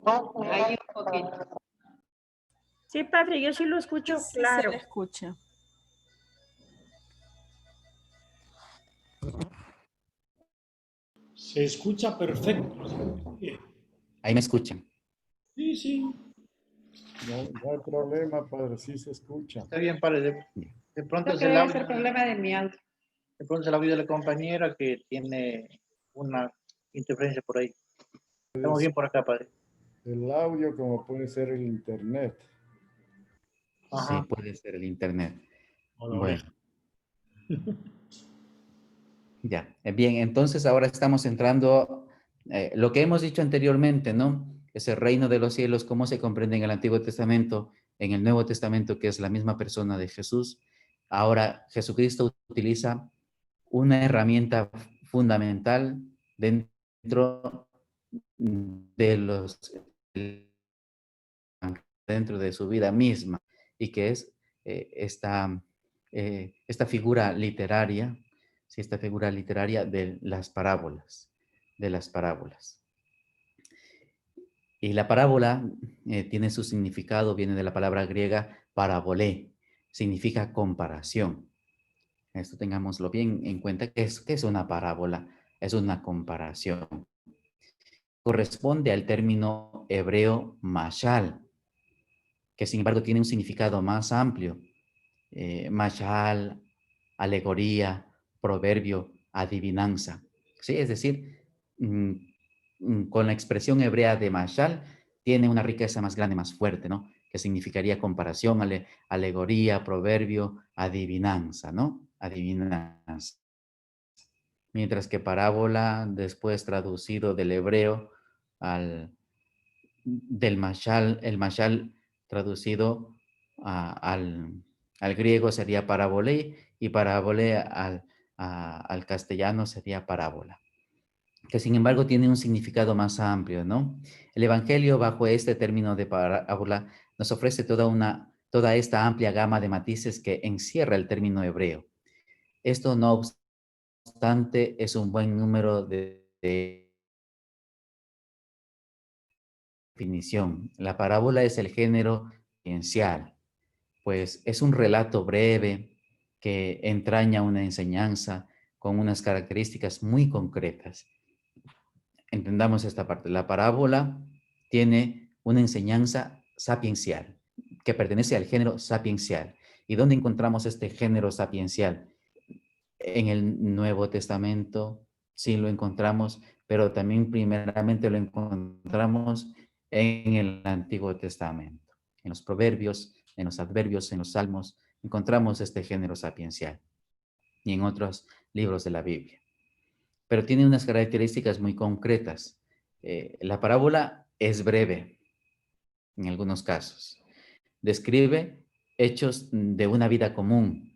Ahí un poquito. Sí, Patrick, yo sí lo escucho Sí, claro. se le escucha. Se escucha perfecto. Ahí me escuchan. Sí, sí. No hay problema, padre, sí se escucha. Está bien, padre. De pronto Creo es que el debe audio. ser problema de mi audio. De pronto es el audio de la compañera que tiene una interferencia por ahí. Estamos bien por acá, padre. El audio como puede ser el internet. Ajá. Sí, puede ser el internet. Hola, Bueno. Ya, bien, entonces ahora estamos entrando, lo que hemos dicho anteriormente, ¿no? Ese reino de los cielos, cómo se comprende en el Antiguo Testamento, en el Nuevo Testamento, que es la misma persona de Jesús. Ahora Jesucristo utiliza una herramienta fundamental dentro de dentro de su vida misma, y que es esta figura literaria, sí, esta figura literaria de las parábolas, Y la parábola tiene su significado, viene de la palabra griega parabolé, significa comparación. Esto tengámoslo bien en cuenta. ¿Qué es una parábola? Es una comparación. Corresponde al término hebreo mashal, que sin embargo tiene un significado más amplio. Mashal, alegoría, proverbio, adivinanza. ¿Sí? Es decir, con la expresión hebrea de mashal tiene una riqueza más grande, más fuerte, ¿no? Que significaría comparación, alegoría, proverbio, adivinanza, ¿no? Adivinanza. Mientras que parábola, después traducido del hebreo del mashal, el mashal traducido al griego sería parabolé, y parabolé al castellano sería parábola, que sin embargo tiene un significado más amplio, ¿no? El Evangelio, bajo este término de parábola, nos ofrece toda esta amplia gama de matices que encierra el término hebreo. Esto, no obstante, es un buen número de definición. La parábola es el género ciencial, pues es un relato breve que entraña una enseñanza con unas características muy concretas. Entendamos esta parte. La parábola tiene una enseñanza sapiencial, que pertenece al género sapiencial. ¿Y dónde encontramos este género sapiencial? En el Nuevo Testamento, sí lo encontramos, pero también primeramente lo encontramos en el Antiguo Testamento. En los proverbios, en los adverbios, en los salmos, encontramos este género sapiencial, y en otros libros de la Biblia. Pero tiene unas características muy concretas. La parábola es breve, en algunos casos. Describe hechos de una vida común,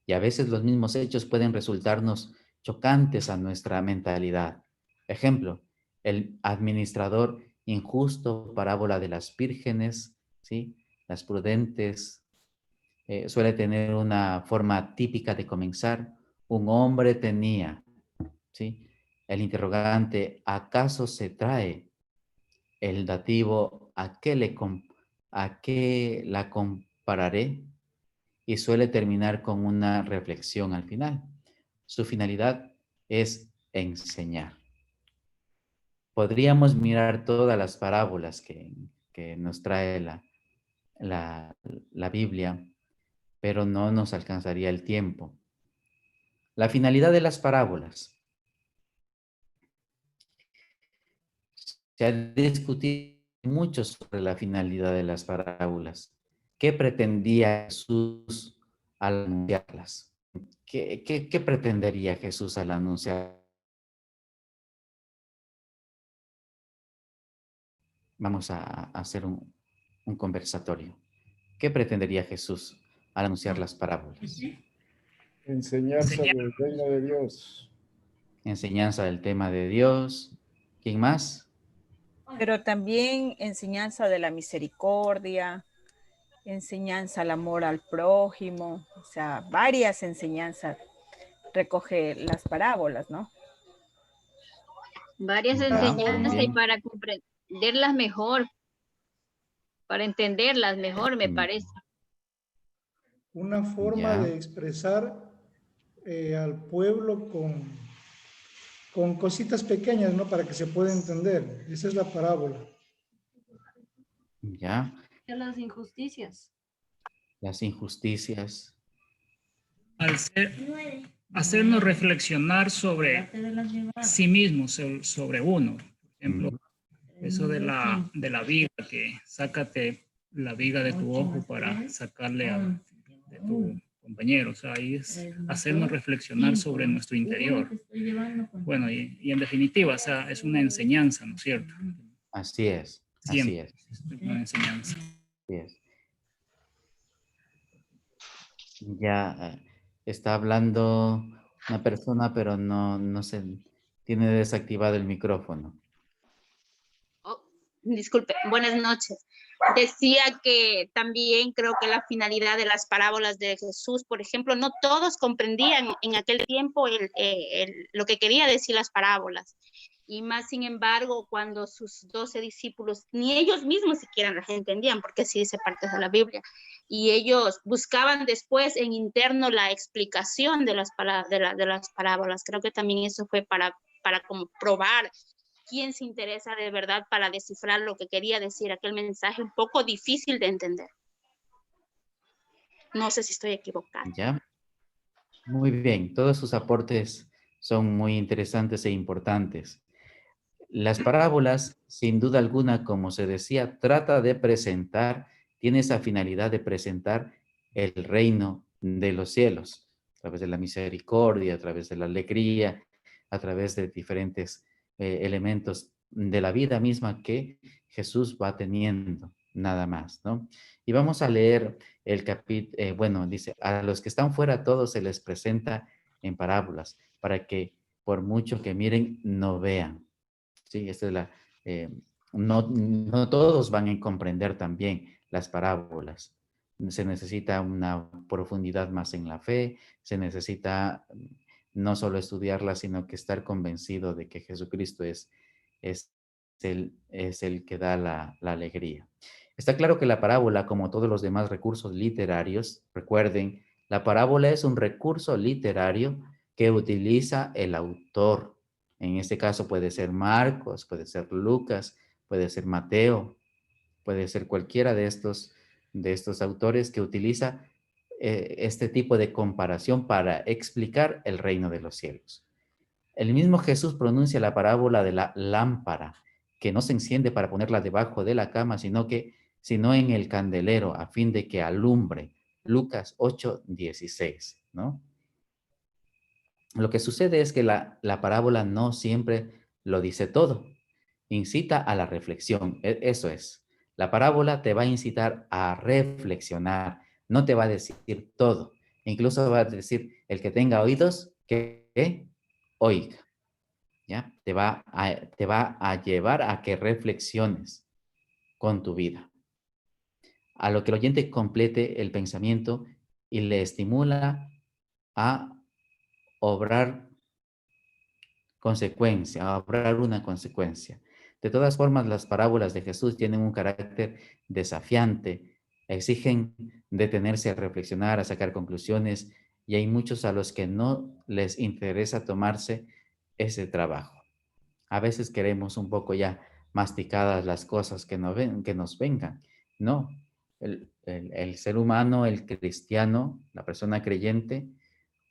y a veces los mismos hechos pueden resultarnos chocantes a nuestra mentalidad. Ejemplo, el administrador injusto, parábola de las vírgenes, ¿sí? Las prudentes, suele tener una forma típica de comenzar. Un hombre tenía, ¿sí? El interrogante, ¿acaso se trae? El dativo, ¿a qué la compararé? Y suele terminar con una reflexión al final. Su finalidad es enseñar. Podríamos mirar todas las parábolas que nos trae la Biblia, pero no nos alcanzaría el tiempo. La finalidad de las parábolas. Se ha discutido mucho sobre la finalidad de las parábolas. ¿Qué pretendía Jesús al anunciarlas? ¿Qué pretendería Jesús al anunciar? Vamos a hacer un conversatorio. ¿Qué pretendería Jesús al anunciar las parábolas? Enseñanza del reino de Dios. Enseñanza del tema de Dios. ¿Quién más? Pero también enseñanza de la misericordia, enseñanza al amor al prójimo, o sea, varias enseñanzas recoge las parábolas, ¿no? Varias Ya, enseñanzas muy y bien. entenderlas mejor, para entenderlas mejor, me parece. Una forma Ya. de expresar al pueblo con cositas pequeñas, ¿no? Para que se pueda entender. Esa es la parábola. Ya. De las injusticias. Las injusticias. Hacernos reflexionar sobre sí mismo, sobre uno. Por ejemplo, eso de la viga, que sácate la viga de tu ojo para sacarle de tu compañero. O sea, ahí es hacernos reflexionar sobre nuestro interior. Bueno, y en definitiva, o sea, es una enseñanza, ¿no es cierto? Así es. Siempre Así es. es una enseñanza. Así es. Ya está hablando una persona, pero no se tiene desactivado el micrófono. Oh, disculpe, buenas noches. Decía que también creo que la finalidad de las parábolas de Jesús, por ejemplo, no todos comprendían en aquel tiempo lo que quería decir las parábolas. Y más sin embargo, cuando sus 12 discípulos, ni ellos mismos siquiera las entendían, porque así dice partes de la Biblia, y ellos buscaban después en interno la explicación de las parábolas. Creo que también eso fue para como probar quién se interesa de verdad para descifrar lo que quería decir aquel mensaje un poco difícil de entender. No sé si estoy equivocada. Ya. Muy bien. Todos sus aportes son muy interesantes e importantes. Las parábolas, sin duda alguna, como se decía, tiene esa finalidad de presentar el reino de los cielos, a través de la misericordia, a través de la alegría, a través de diferentes elementos de la vida misma que Jesús va teniendo, nada más, ¿no? Y vamos a leer el capítulo, bueno, dice, a los que están fuera todos se les presenta en parábolas, para que por mucho que miren, no vean. Sí, esta es no todos van a comprender también las parábolas. Se necesita una profundidad más en la fe, se necesita no solo estudiarlas, sino que estar convencido de que Jesucristo es el que da la alegría. Está claro que la parábola, como todos los demás recursos literarios, recuerden, la parábola es un recurso literario que utiliza el autor. En este caso puede ser Marcos, puede ser Lucas, puede ser Mateo, puede ser cualquiera de estos autores que utiliza este tipo de comparación para explicar el reino de los cielos. El mismo Jesús pronuncia la parábola de la lámpara, que no se enciende para ponerla debajo de la cama, sino en el candelero, a fin de que alumbre. Lucas 8:16, ¿no? Lo que sucede es que la parábola no siempre lo dice todo. Incita a la reflexión. Eso es. La parábola te va a incitar a reflexionar. No te va a decir todo. Incluso va a decir, el que tenga oídos, que oiga. ¿Ya? Te va a llevar a que reflexiones con tu vida. A lo que el oyente complete el pensamiento y le estimula a obrar una consecuencia. De todas formas, las parábolas de Jesús tienen un carácter desafiante, exigen detenerse a reflexionar, a sacar conclusiones, y hay muchos a los que no les interesa tomarse ese trabajo. A veces queremos un poco ya masticadas las cosas que nos vengan. No, el ser humano, el cristiano, la persona creyente,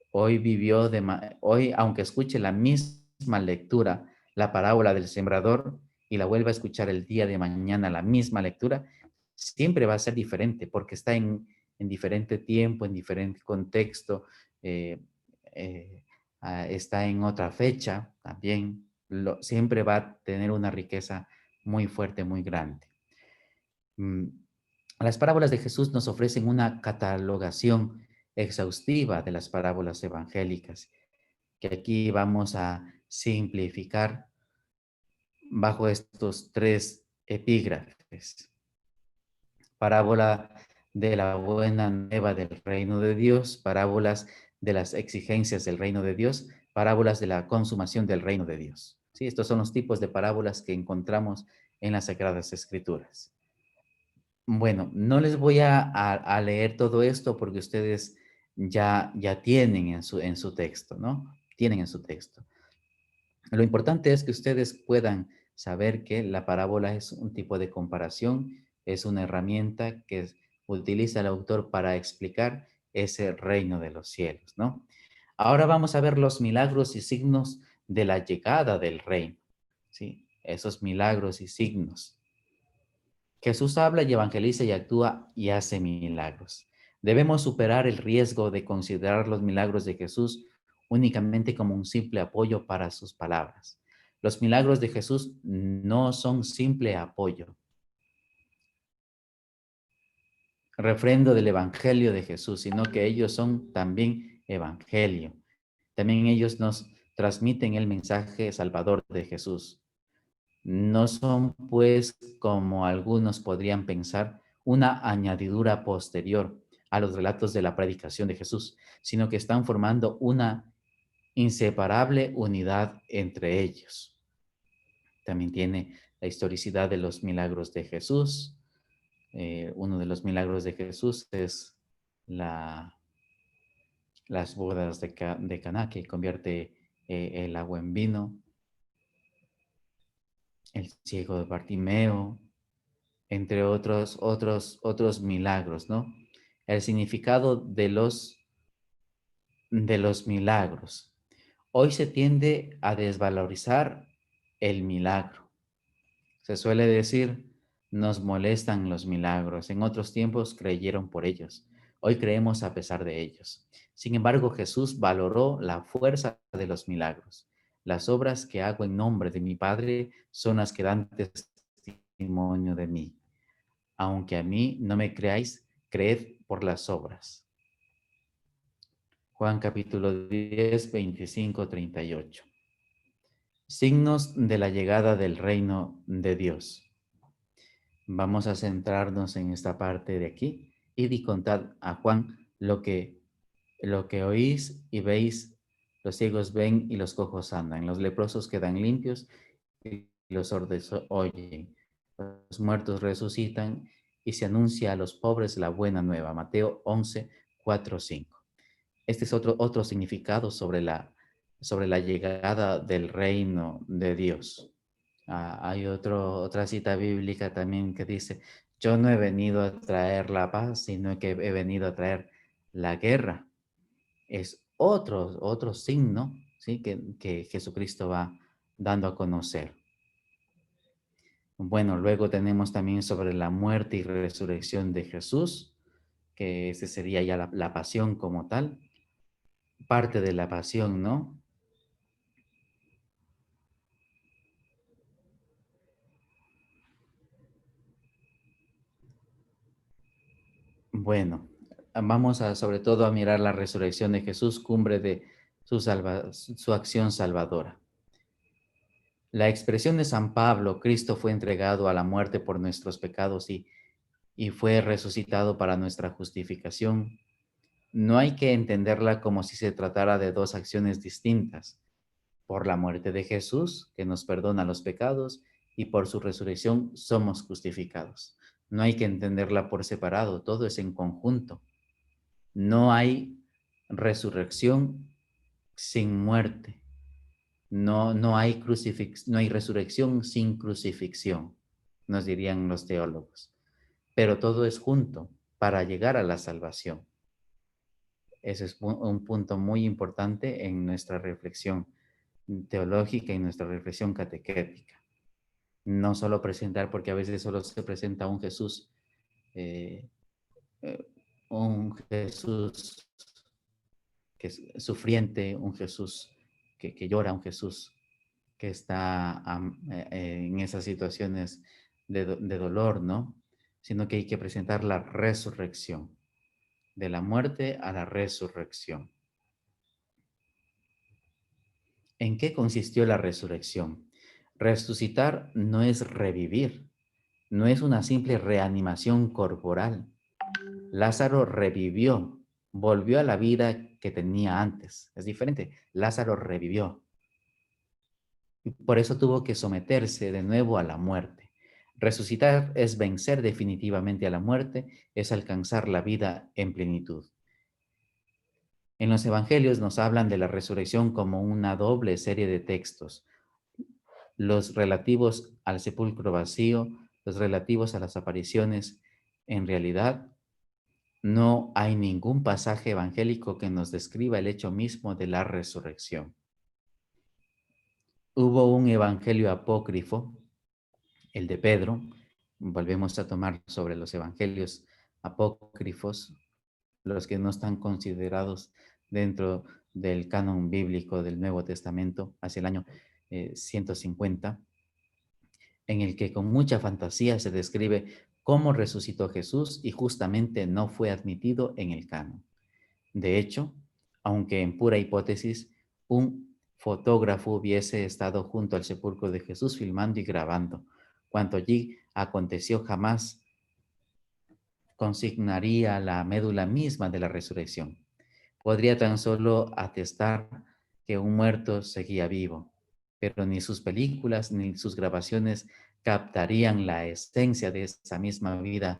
hoy, aunque escuche la misma lectura, la parábola del sembrador, y la vuelva a escuchar el día de mañana, la misma lectura, siempre va a ser diferente, porque está en diferente tiempo, en diferente contexto, está en otra fecha también, siempre va a tener una riqueza muy fuerte, muy grande. Las parábolas de Jesús nos ofrecen una catalogación exhaustiva de las parábolas evangélicas, que aquí vamos a simplificar bajo estos 3 epígrafes. Parábola de la buena nueva del reino de Dios, parábolas de las exigencias del reino de Dios, parábolas de la consumación del reino de Dios. ¿Sí? Estos son los tipos de parábolas que encontramos en las Sagradas Escrituras. Bueno, no les voy a leer todo esto porque ustedes ya tienen en su texto, ¿no? Tienen en su texto. Lo importante es que ustedes puedan saber que la parábola es un tipo de comparación, es una herramienta que utiliza el autor para explicar ese reino de los cielos, ¿no? Ahora vamos a ver los milagros y signos de la llegada del reino, ¿sí? Esos milagros y signos. Jesús habla y evangeliza y actúa y hace milagros. Debemos superar el riesgo de considerar los milagros de Jesús únicamente como un simple apoyo para sus palabras. Los milagros de Jesús no son simple apoyo. Refrendo del evangelio de Jesús, sino que ellos son también evangelio. También ellos nos transmiten el mensaje salvador de Jesús. No son, pues, como algunos podrían pensar, una añadidura posterior a los relatos de la predicación de Jesús, sino que están formando una inseparable unidad entre ellos. También tiene la historicidad de los milagros de Jesús. Uno de los milagros de Jesús es las bodas de Caná, que convierte el agua en vino. El ciego de Bartimeo, entre otros milagros, ¿no? El significado de los milagros. Hoy se tiende a desvalorizar el milagro. Se suele decir, nos molestan los milagros. En otros tiempos creyeron por ellos. Hoy creemos a pesar de ellos. Sin embargo, Jesús valoró la fuerza de los milagros. Las obras que hago en nombre de mi Padre son las que dan testimonio de mí. Aunque a mí no me creáis, creed por las obras. Juan capítulo 10, 25, 38. Signos de la llegada del reino de Dios. Vamos a centrarnos en esta parte de aquí. Id y contad a Juan lo que oís y veis. Los ciegos ven y los cojos andan. Los leprosos quedan limpios y los sordos oyen. Los muertos resucitan y se anuncia a los pobres la buena nueva. Mateo 11, 4, 5. Este es otro significado sobre la llegada del reino de Dios. Hay otra cita bíblica también que dice, yo no he venido a traer la paz, sino que he venido a traer la guerra. Es otro signo, ¿sí? que Jesucristo va dando a conocer. Bueno, luego tenemos también sobre la muerte y resurrección de Jesús, que ese sería ya la pasión como tal, parte de la pasión, ¿no? Bueno, vamos sobre todo a mirar la resurrección de Jesús, cumbre de su acción salvadora. La expresión de San Pablo, Cristo fue entregado a la muerte por nuestros pecados y fue resucitado para nuestra justificación. No hay que entenderla como si se tratara de dos acciones distintas. Por la muerte de Jesús, que nos perdona los pecados, y por su resurrección somos justificados. No hay que entenderla por separado, todo es en conjunto. No hay resurrección sin muerte. No hay resurrección sin crucifixión, nos dirían los teólogos. Pero todo es junto para llegar a la salvación. Ese es un punto muy importante en nuestra reflexión teológica y nuestra reflexión catequética. No solo presentar, porque a veces solo se presenta un Jesús que es sufriente, un Jesús que llora, un Jesús que está en esas situaciones de dolor, ¿no? Sino que hay que presentar la resurrección, de la muerte a la resurrección. ¿En qué consistió la resurrección? Resucitar no es revivir, no es una simple reanimación corporal. Lázaro revivió, volvió a la vida que tenía antes. Es diferente, Lázaro revivió. Y por eso tuvo que someterse de nuevo a la muerte. Resucitar es vencer definitivamente a la muerte, es alcanzar la vida en plenitud. En los evangelios nos hablan de la resurrección como una doble serie de textos. Los relativos al sepulcro vacío, los relativos a las apariciones. En realidad, no hay ningún pasaje evangélico que nos describa el hecho mismo de la resurrección. Hubo un evangelio apócrifo, el de Pedro. Volvemos a tomar sobre los evangelios apócrifos, los que no están considerados dentro del canon bíblico del Nuevo Testamento, hacia el año 150, en el que con mucha fantasía se describe cómo resucitó Jesús y justamente no fue admitido en el canon. De hecho, aunque en pura hipótesis, un fotógrafo hubiese estado junto al sepulcro de Jesús filmando y grabando, cuanto allí aconteció jamás consignaría la médula misma de la resurrección. Podría tan solo atestar que un muerto seguía vivo, pero ni sus películas ni sus grabaciones captarían la esencia de esa misma vida,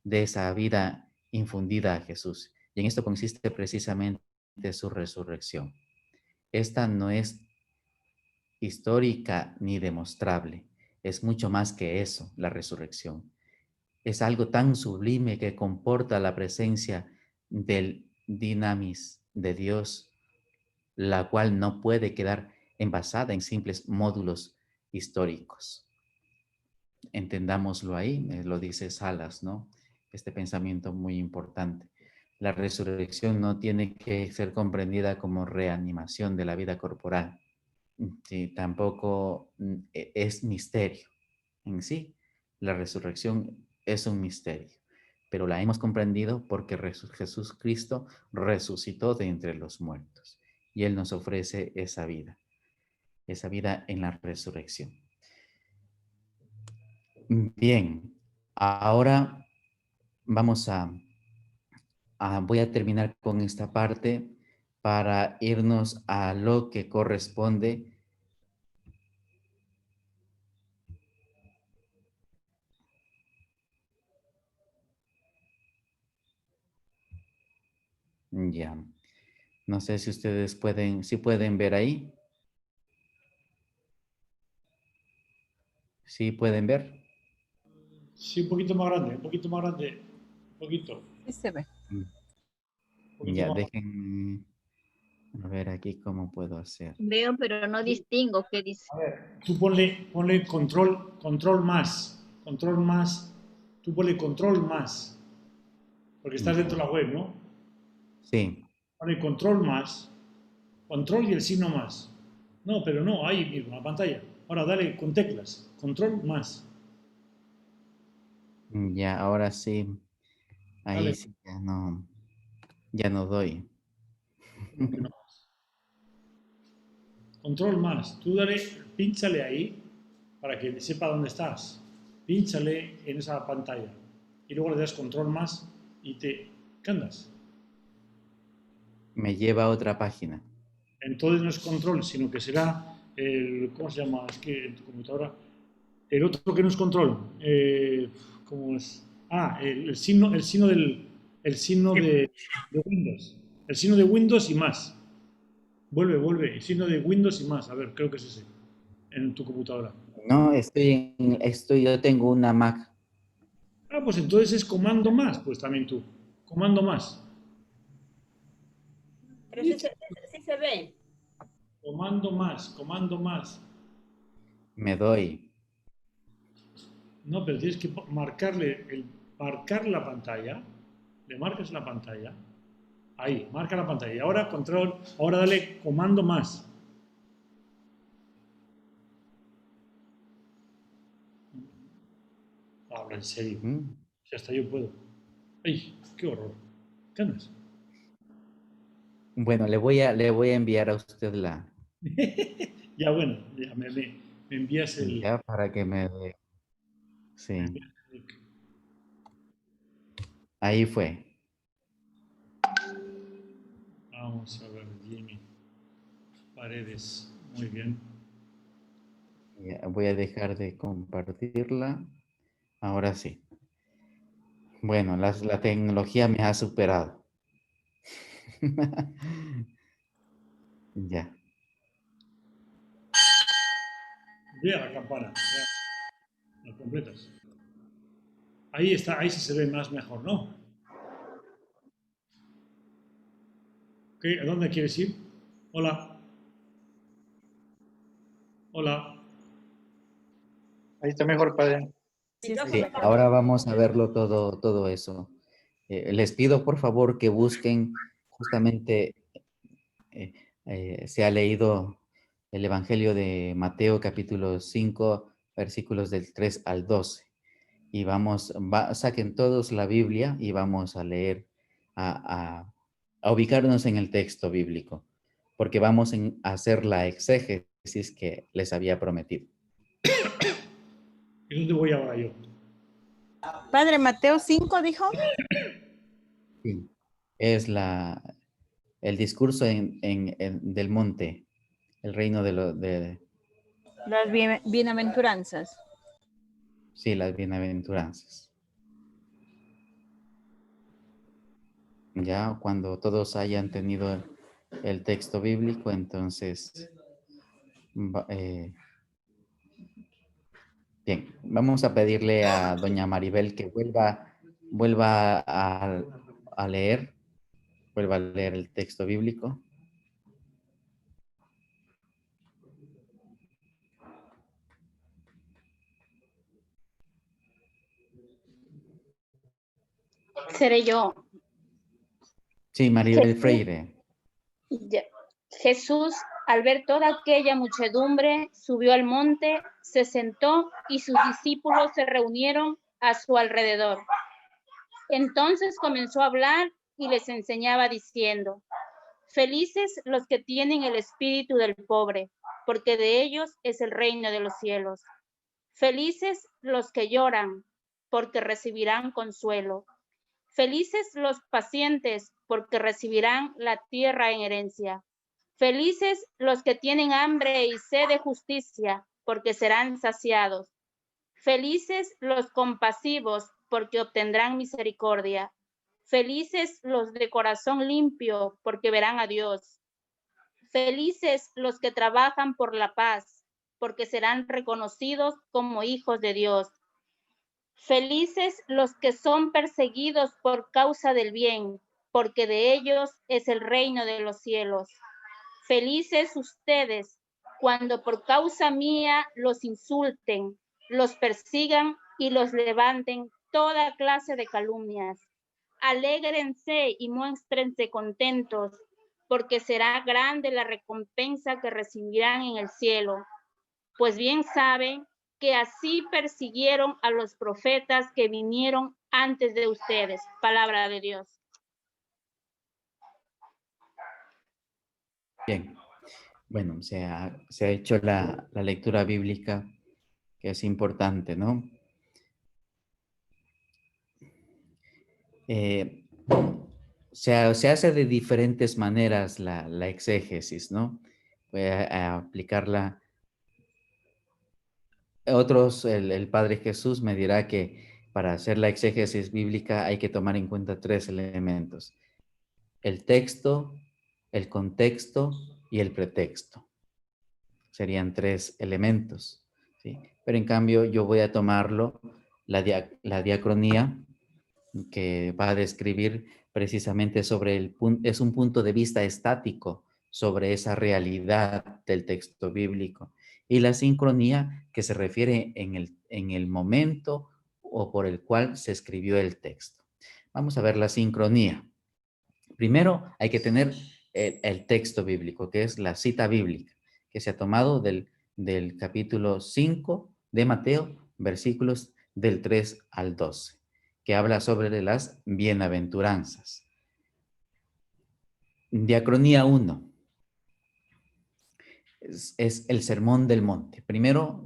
de esa vida infundida a Jesús. Y en esto consiste precisamente su resurrección. Esta no es histórica ni demostrable, es mucho más que eso, la resurrección. Es algo tan sublime que comporta la presencia del dinamis de Dios, la cual no puede quedar envasada en simples módulos históricos. Entendámoslo ahí, lo dice Salas, ¿no? Este pensamiento muy importante. La resurrección no tiene que ser comprendida como reanimación de la vida corporal. Sí, tampoco es misterio en sí. La resurrección es un misterio, pero la hemos comprendido porque Jesús Cristo resucitó de entre los muertos y Él nos ofrece esa vida en la resurrección. Bien, ahora vamos voy a terminar con esta parte para irnos a lo que corresponde ya. No sé si ustedes pueden ver ahí. ¿Sí pueden ver? Sí, un poquito más grande, un poquito más grande, un poquito. Sí se ve. Ya, déjenme a ver aquí cómo puedo hacer. Veo, pero no distingo qué dice. A ver, tú ponle control más, tú ponle control más, porque estás dentro de la web, ¿no? Sí. Ponle control más, control y el signo más. No, pero no, ahí mismo, la pantalla. Ahora dale con teclas, control más. Ya, ahora sí. Ahí Dale. sí, ya no doy. Control más. Tú dale, pínchale ahí para que sepa dónde estás. Pínchale en esa pantalla. Y luego le das control más y ¿qué andas? Me lleva a otra página. Entonces no es control, sino que será el, ¿cómo se llama? Es que en tu computadora, el otro que no es control, ¿cómo es? Ah, el signo de Windows. El signo de Windows y más. Vuelve, el signo de Windows y más. A ver, creo que es ese, en tu computadora. No, yo tengo una Mac. Ah, pues entonces es comando más, pues también tú. Comando más. Pero sí se ve. Comando más. Me doy. No, pero tienes que marcar la pantalla. Le marcas la pantalla. Ahí, marca la pantalla. Ahora control, ahora dale comando más. Habla en serio. Si hasta yo puedo. ¡Ay, qué horror! ¿Qué andas? Bueno, le voy a enviar a usted Ya bueno, ya me envías el... Ya, para que me dé. Sí. Ahí fue. Vamos a ver, Jimmy. Paredes. Muy bien. Ya, voy a dejar de compartirla. Ahora sí. Bueno, la tecnología me ha superado. Ya. Vea la campana. Ya. La completas. Ahí está, ahí sí se ve más mejor, ¿no? ¿A dónde quieres ir? Hola. Hola. Ahí está mejor, padre. Sí, ahora vamos a verlo todo eso. Les pido por favor que busquen justamente, se ha leído el Evangelio de Mateo capítulo 5, versículos del 3 al 12. Y saquen todos la Biblia y vamos a leer, a ubicarnos en el texto bíblico, porque vamos a hacer la exégesis que les había prometido. ¿Y dónde voy ahora yo? Padre, Mateo 5 dijo. Sí. Es el discurso del monte, el reino de Las bienaventuranzas. sí, las bienaventuranzas. Ya cuando todos hayan tenido el texto bíblico, entonces, bien, vamos a pedirle a doña Maribel que vuelva a leer el texto bíblico. Seré yo. Sí, Maribel Jesús, Freire. Jesús, al ver toda aquella muchedumbre, subió al monte, se sentó y sus discípulos se reunieron a su alrededor. Entonces comenzó a hablar y les enseñaba diciendo: felices los que tienen el espíritu del pobre, porque de ellos es el reino de los cielos. Felices los que lloran, porque recibirán consuelo. Felices los pacientes, porque recibirán la tierra en herencia. Felices los que tienen hambre y sed de justicia, porque serán saciados. Felices los compasivos, porque obtendrán misericordia. Felices los de corazón limpio, porque verán a Dios. Felices los que trabajan por la paz, porque serán reconocidos como hijos de Dios. Felices los que son perseguidos por causa del bien, porque de ellos es el reino de los cielos. Felices ustedes cuando por causa mía los insulten, los persigan y los levanten toda clase de calumnias. Alégrense y muéstrense contentos, porque será grande la recompensa que recibirán en el cielo. Pues bien saben que así persiguieron a los profetas que vinieron antes de ustedes. Palabra de Dios. Bien. Bueno, se ha hecho la lectura bíblica, que es importante, ¿no? Se hace de diferentes maneras la exégesis, ¿no? Voy a aplicarla. El Padre Jesús me dirá que para hacer la exégesis bíblica hay que tomar en cuenta 3 elementos: el texto, el contexto y el pretexto. Serían 3 elementos, ¿sí? Pero en cambio yo voy a tomarlo, la diacronía, que va a describir precisamente es un punto de vista estático sobre esa realidad del texto bíblico. Y la sincronía, que se refiere en el momento o por el cual se escribió el texto. Vamos a ver la sincronía. Primero hay que tener el texto bíblico, que es la cita bíblica, que se ha tomado del capítulo 5 de Mateo, versículos del 3 al 12, que habla sobre las bienaventuranzas. Diacronía 1. Es el sermón del monte. Primero,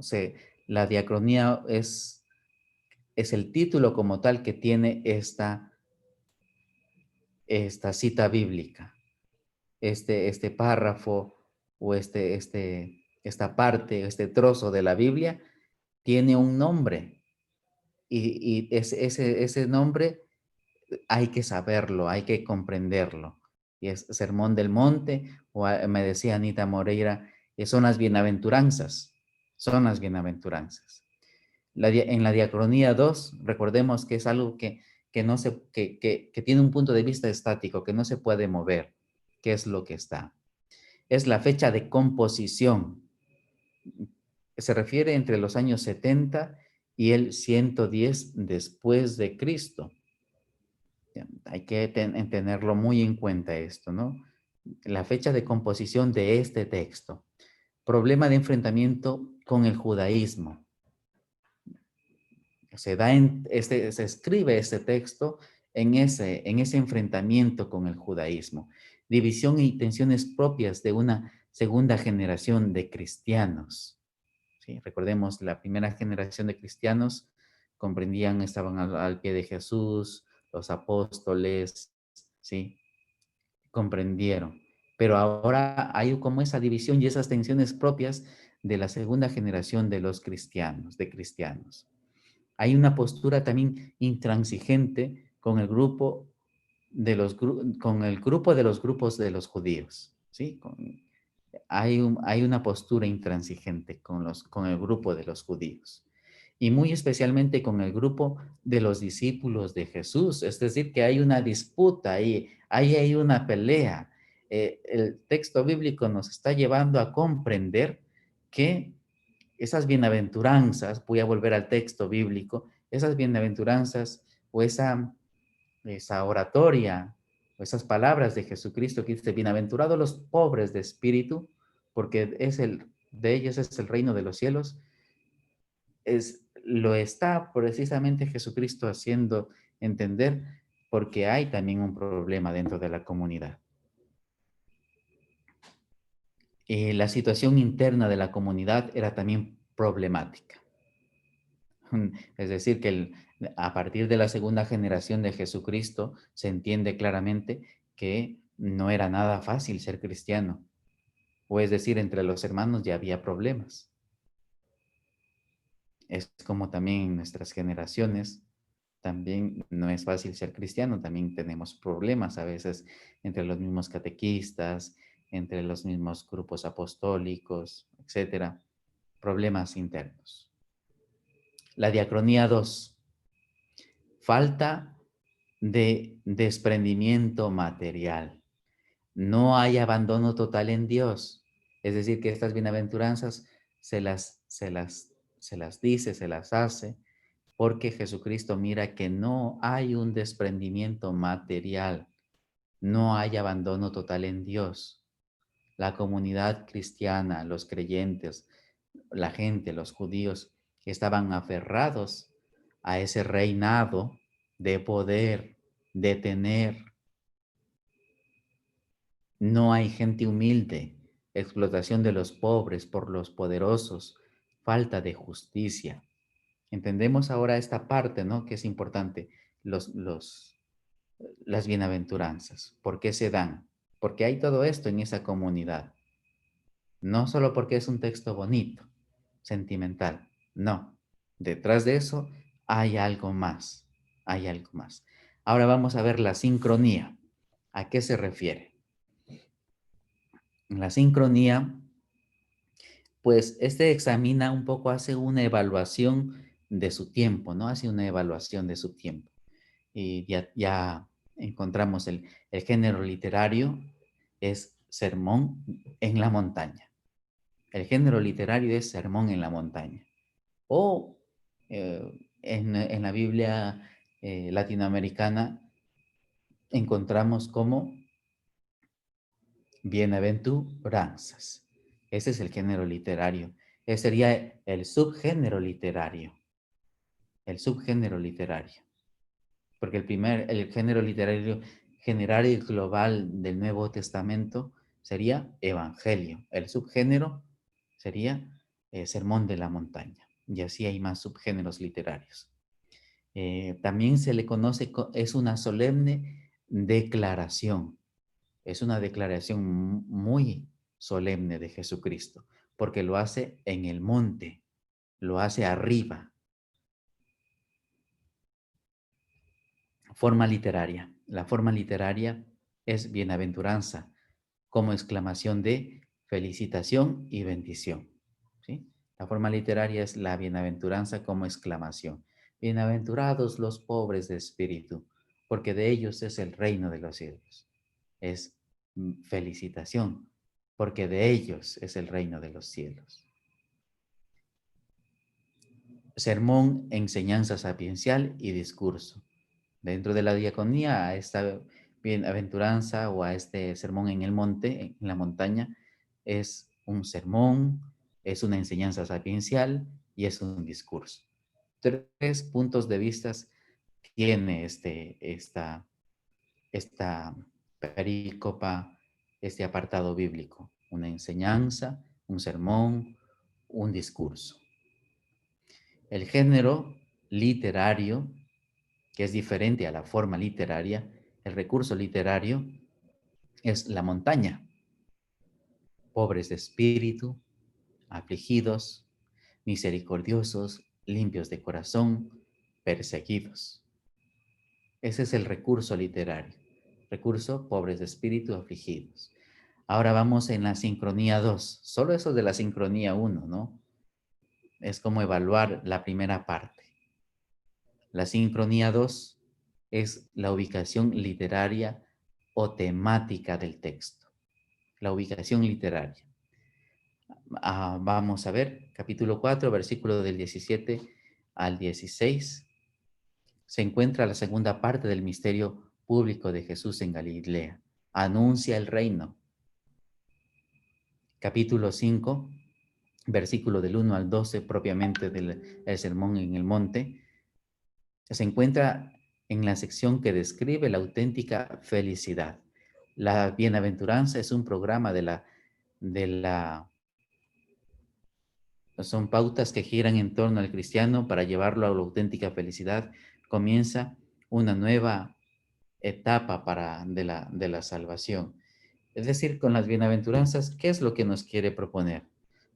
la diacronía es el título como tal que tiene esta cita bíblica. Este párrafo o esta parte, este trozo de la Biblia tiene un nombre. ese nombre hay que saberlo, hay que comprenderlo. Y es Sermón del Monte, o me decía Anita Moreira, son las bienaventuranzas, son las bienaventuranzas. En la diacronía 2, recordemos que es algo que tiene un punto de vista estático, que no se puede mover. ¿Qué es lo que está? Es la fecha de composición. Se refiere entre los años 70 y el 110 después de Cristo. Hay que tenerlo muy en cuenta esto, ¿no? La fecha de composición de este texto. Problema de enfrentamiento con el judaísmo. Se escribe este texto en ese enfrentamiento con el judaísmo. División y tensiones propias de una segunda generación de cristianos. ¿Sí? Recordemos, la primera generación de cristianos estaban al pie de Jesús, los apóstoles, ¿sí? Comprendieron. Pero ahora hay como esa división y esas tensiones propias de la segunda generación de los cristianos, Hay una postura también intransigente con el grupo de los grupos de los judíos, ¿sí? Hay una postura intransigente con el grupo de los judíos. Y muy especialmente con el grupo de los discípulos de Jesús. Es decir, que hay una disputa ahí, hay una pelea. El texto bíblico nos está llevando a comprender que esas bienaventuranzas, voy a volver al texto bíblico, esas bienaventuranzas o esa oratoria, o esas palabras de Jesucristo que dice, bienaventurados los pobres de espíritu, porque de ellos es el reino de los cielos, lo está precisamente Jesucristo haciendo entender, porque hay también un problema dentro de la comunidad. La situación interna de la comunidad era también problemática. Es decir, que a partir de la segunda generación de Jesucristo se entiende claramente que no era nada fácil ser cristiano. O es decir, entre los hermanos ya había problemas. Es como también en nuestras generaciones, también no es fácil ser cristiano, también tenemos problemas a veces entre los mismos catequistas, entre los mismos grupos apostólicos, etcétera, problemas internos. La diacronía 2, falta de desprendimiento material. No hay abandono total en Dios. Es decir, que estas bienaventuranzas se las dice, se las hace, porque Jesucristo mira que no hay un desprendimiento material, no hay abandono total en Dios. La comunidad cristiana, los creyentes, la gente, los judíos, estaban aferrados a ese reinado de poder, de tener. No hay gente humilde, explotación de los pobres por los poderosos, falta de justicia. Entendemos ahora esta parte, ¿no? Que es importante, las bienaventuranzas. ¿Por qué se dan? Porque hay todo esto en esa comunidad. No solo porque es un texto bonito, sentimental, no. Detrás de eso hay algo más, hay algo más. Ahora vamos a ver la sincronía. ¿A qué se refiere? La sincronía, pues examina un poco, hace una evaluación de su tiempo, ¿no? Hace una evaluación de su tiempo. Y ya encontramos el género literario, es sermón en la montaña. El género literario es sermón en la montaña. O en la Biblia latinoamericana encontramos como bienaventuranzas. Ese es el género literario. Ese sería el subgénero literario. El subgénero literario. Porque el género literario general y global del Nuevo Testamento sería evangelio. El subgénero sería sermón de la montaña. Y así hay más subgéneros literarios. También se le conoce, es una solemne declaración. Es una declaración muy solemne de Jesucristo, porque lo hace en el monte, lo hace arriba. Forma literaria. La forma literaria es bienaventuranza como exclamación de felicitación y bendición. ¿Sí? La forma literaria es la bienaventuranza como exclamación. Bienaventurados los pobres de espíritu, porque de ellos es el reino de los cielos. Es felicitación, porque de ellos es el reino de los cielos. Sermón, enseñanza sapiencial y discurso. Dentro de la diaconía, a esta bienaventuranza o a este sermón en el monte, en la montaña, es un sermón, es una enseñanza sapiencial y es un discurso. 3 puntos de vista tiene esta perícopa, este apartado bíblico. Una enseñanza, un sermón, un discurso. El género literario, que es diferente a la forma literaria, el recurso literario es la montaña. Pobres de espíritu, afligidos, misericordiosos, limpios de corazón, perseguidos. Ese es el recurso literario. Recurso, pobres de espíritu, afligidos. Ahora vamos en la sincronía 2. Solo eso de la sincronía 1, ¿no? Es como evaluar la primera parte. La sincronía 2 es la ubicación literaria o temática del texto. La ubicación literaria. Vamos a ver, capítulo 4, versículo del 17 al 16. Se encuentra la segunda parte del misterio público de Jesús en Galilea. Anuncia el reino. Capítulo 5, versículo del 1 al 12, propiamente del sermón en el monte, se encuentra en la sección que describe la auténtica felicidad. La bienaventuranza es un programa son pautas que giran en torno al cristiano para llevarlo a la auténtica felicidad. Comienza una nueva etapa de la salvación. Es decir, con las bienaventuranzas, ¿qué es lo que nos quiere proponer?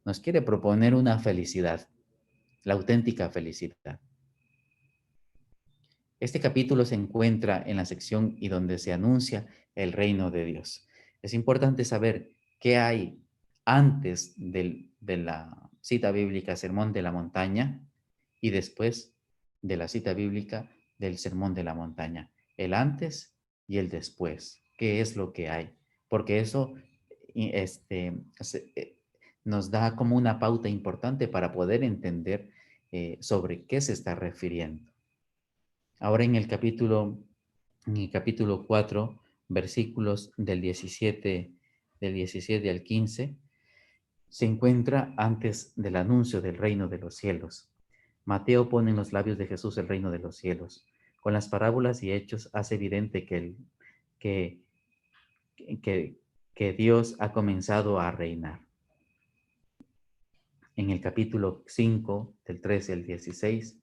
Nos quiere proponer una felicidad, la auténtica felicidad. Este capítulo se encuentra en la sección y donde se anuncia el reino de Dios. Es importante saber qué hay antes de la cita bíblica Sermón de la Montaña y después de la cita bíblica del Sermón de la Montaña. El antes y el después. ¿Qué es lo que hay? Porque eso nos da como una pauta importante para poder entender sobre qué se está refiriendo. Ahora en el capítulo 4, versículos del 17 al 15, se encuentra antes del anuncio del reino de los cielos. Mateo pone en los labios de Jesús el reino de los cielos. Con las parábolas y hechos hace evidente que Dios ha comenzado a reinar. En el capítulo 5, del 13 al 16,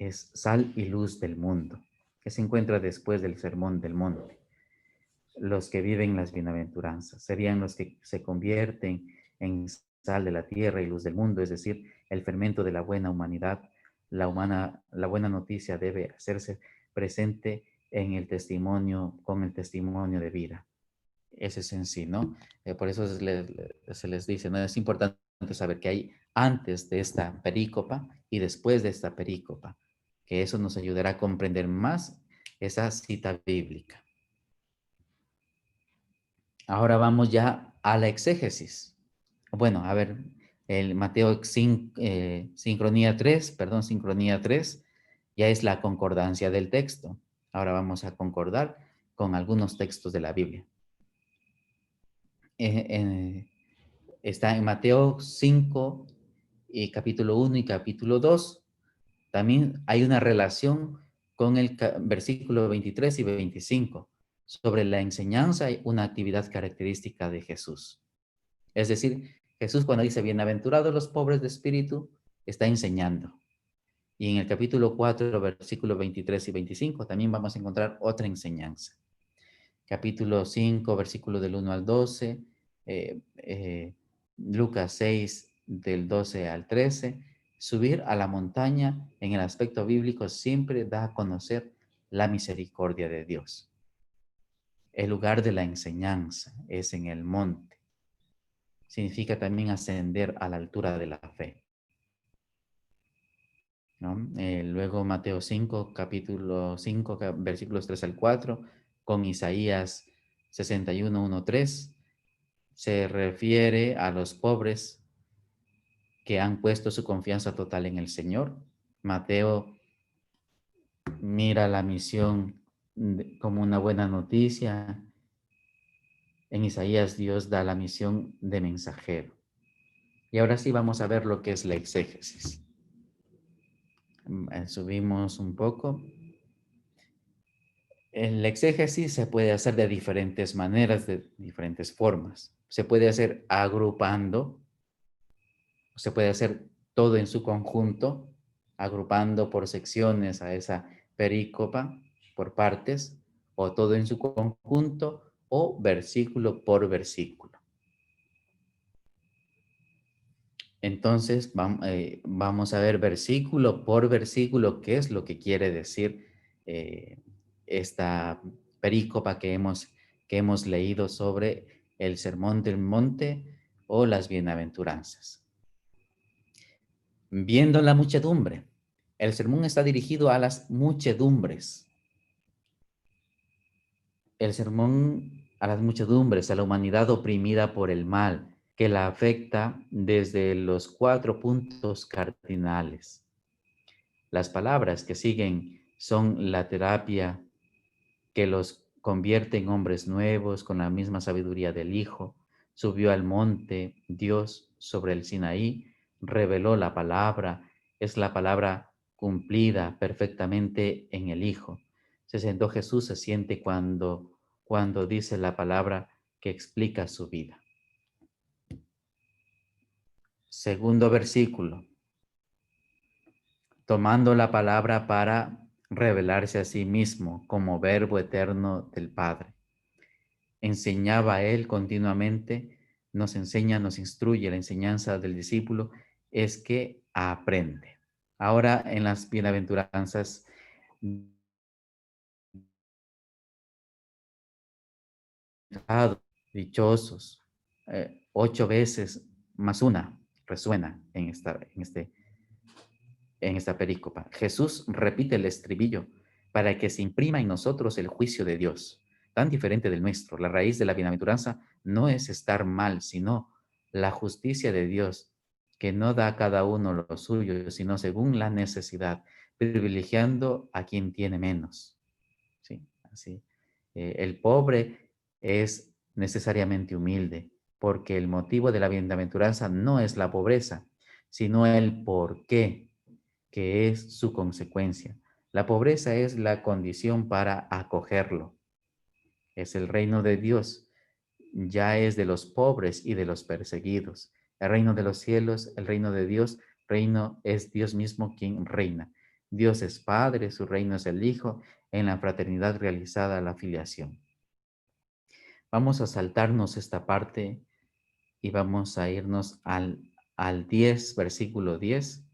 es sal y luz del mundo, que se encuentra después del sermón del monte. Los que viven las bienaventuranzas serían los que se convierten en sal de la tierra y luz del mundo, es decir, el fermento de la buena humanidad. La buena noticia debe hacerse presente en el testimonio, con el testimonio de vida. Ese es en sí, ¿no? Por eso se les dice, ¿no? Es importante saber que hay antes de esta perícopa y después de esta perícopa, que eso nos ayudará a comprender más esa cita bíblica. Ahora vamos ya a la exégesis. Bueno, a ver, el Mateo sincronía 3, ya es la concordancia del texto. Ahora vamos a concordar con algunos textos de la Biblia. Está en Mateo 5, y capítulo 1 y capítulo 2. También hay una relación con el versículo 23 y 25 sobre la enseñanza y una actividad característica de Jesús. Es decir, Jesús cuando dice bienaventurados los pobres de espíritu, está enseñando. Y en el capítulo 4, versículos 23 y 25 también vamos a encontrar otra enseñanza. Capítulo 5, versículo del 1 al 12, Lucas 6, del 12 al 13, subir a la montaña en el aspecto bíblico siempre da a conocer la misericordia de Dios. El lugar de la enseñanza es en el monte. Significa también ascender a la altura de la fe, ¿no? Luego Mateo 5, capítulo 5, versículos 3 al 4, con Isaías 61, 1, 3, se refiere a los pobres que han puesto su confianza total en el Señor. Mateo mira la misión como una buena noticia. En Isaías Dios da la misión de mensajero. Y ahora sí vamos a ver lo que es la exégesis. Subimos un poco. La exégesis se puede hacer de diferentes maneras, de diferentes formas. Se puede hacer agrupando, se puede hacer todo en su conjunto, agrupando por secciones a esa perícopa, por partes, o todo en su conjunto, o versículo por versículo. Entonces, vamos a ver versículo por versículo qué es lo que quiere decir esta perícopa que hemos leído sobre el Sermón del Monte o las bienaventuranzas. Viendo la muchedumbre. El sermón está dirigido a las muchedumbres. El sermón a las muchedumbres, a la humanidad oprimida por el mal, que la afecta desde los 4 puntos cardinales. Las palabras que siguen son la terapia que los convierte en hombres nuevos con la misma sabiduría del Hijo. Subió al monte Dios sobre el Sinaí, reveló la palabra, es la palabra cumplida perfectamente en el Hijo. Se sentó Jesús, se siente cuando dice la palabra que explica su vida. Segundo versículo. Tomando la palabra para revelarse a sí mismo como verbo eterno del Padre. Enseñaba a él continuamente, nos enseña, nos instruye. La enseñanza del discípulo es que aprende. Ahora en las bienaventuranzas, dichosos, 8 veces más una resuena en esta perícopa. Jesús repite el estribillo para que se imprima en nosotros el juicio de Dios, tan diferente del nuestro. La raíz de la bienaventuranza no es estar mal, sino la justicia de Dios, que no da a cada uno lo suyo, sino según la necesidad, privilegiando a quien tiene menos. ¿Sí? Así. El pobre es necesariamente humilde, porque el motivo de la bienaventuranza no es la pobreza, sino el por qué, que es su consecuencia. La pobreza es la condición para acogerlo. Es el reino de Dios, ya es de los pobres y de los perseguidos. El reino de los cielos, el reino de Dios, reino es Dios mismo quien reina. Dios es Padre, su reino es el Hijo, en la fraternidad realizada la filiación. Vamos a saltarnos esta parte y vamos a irnos al 10, versículo 10,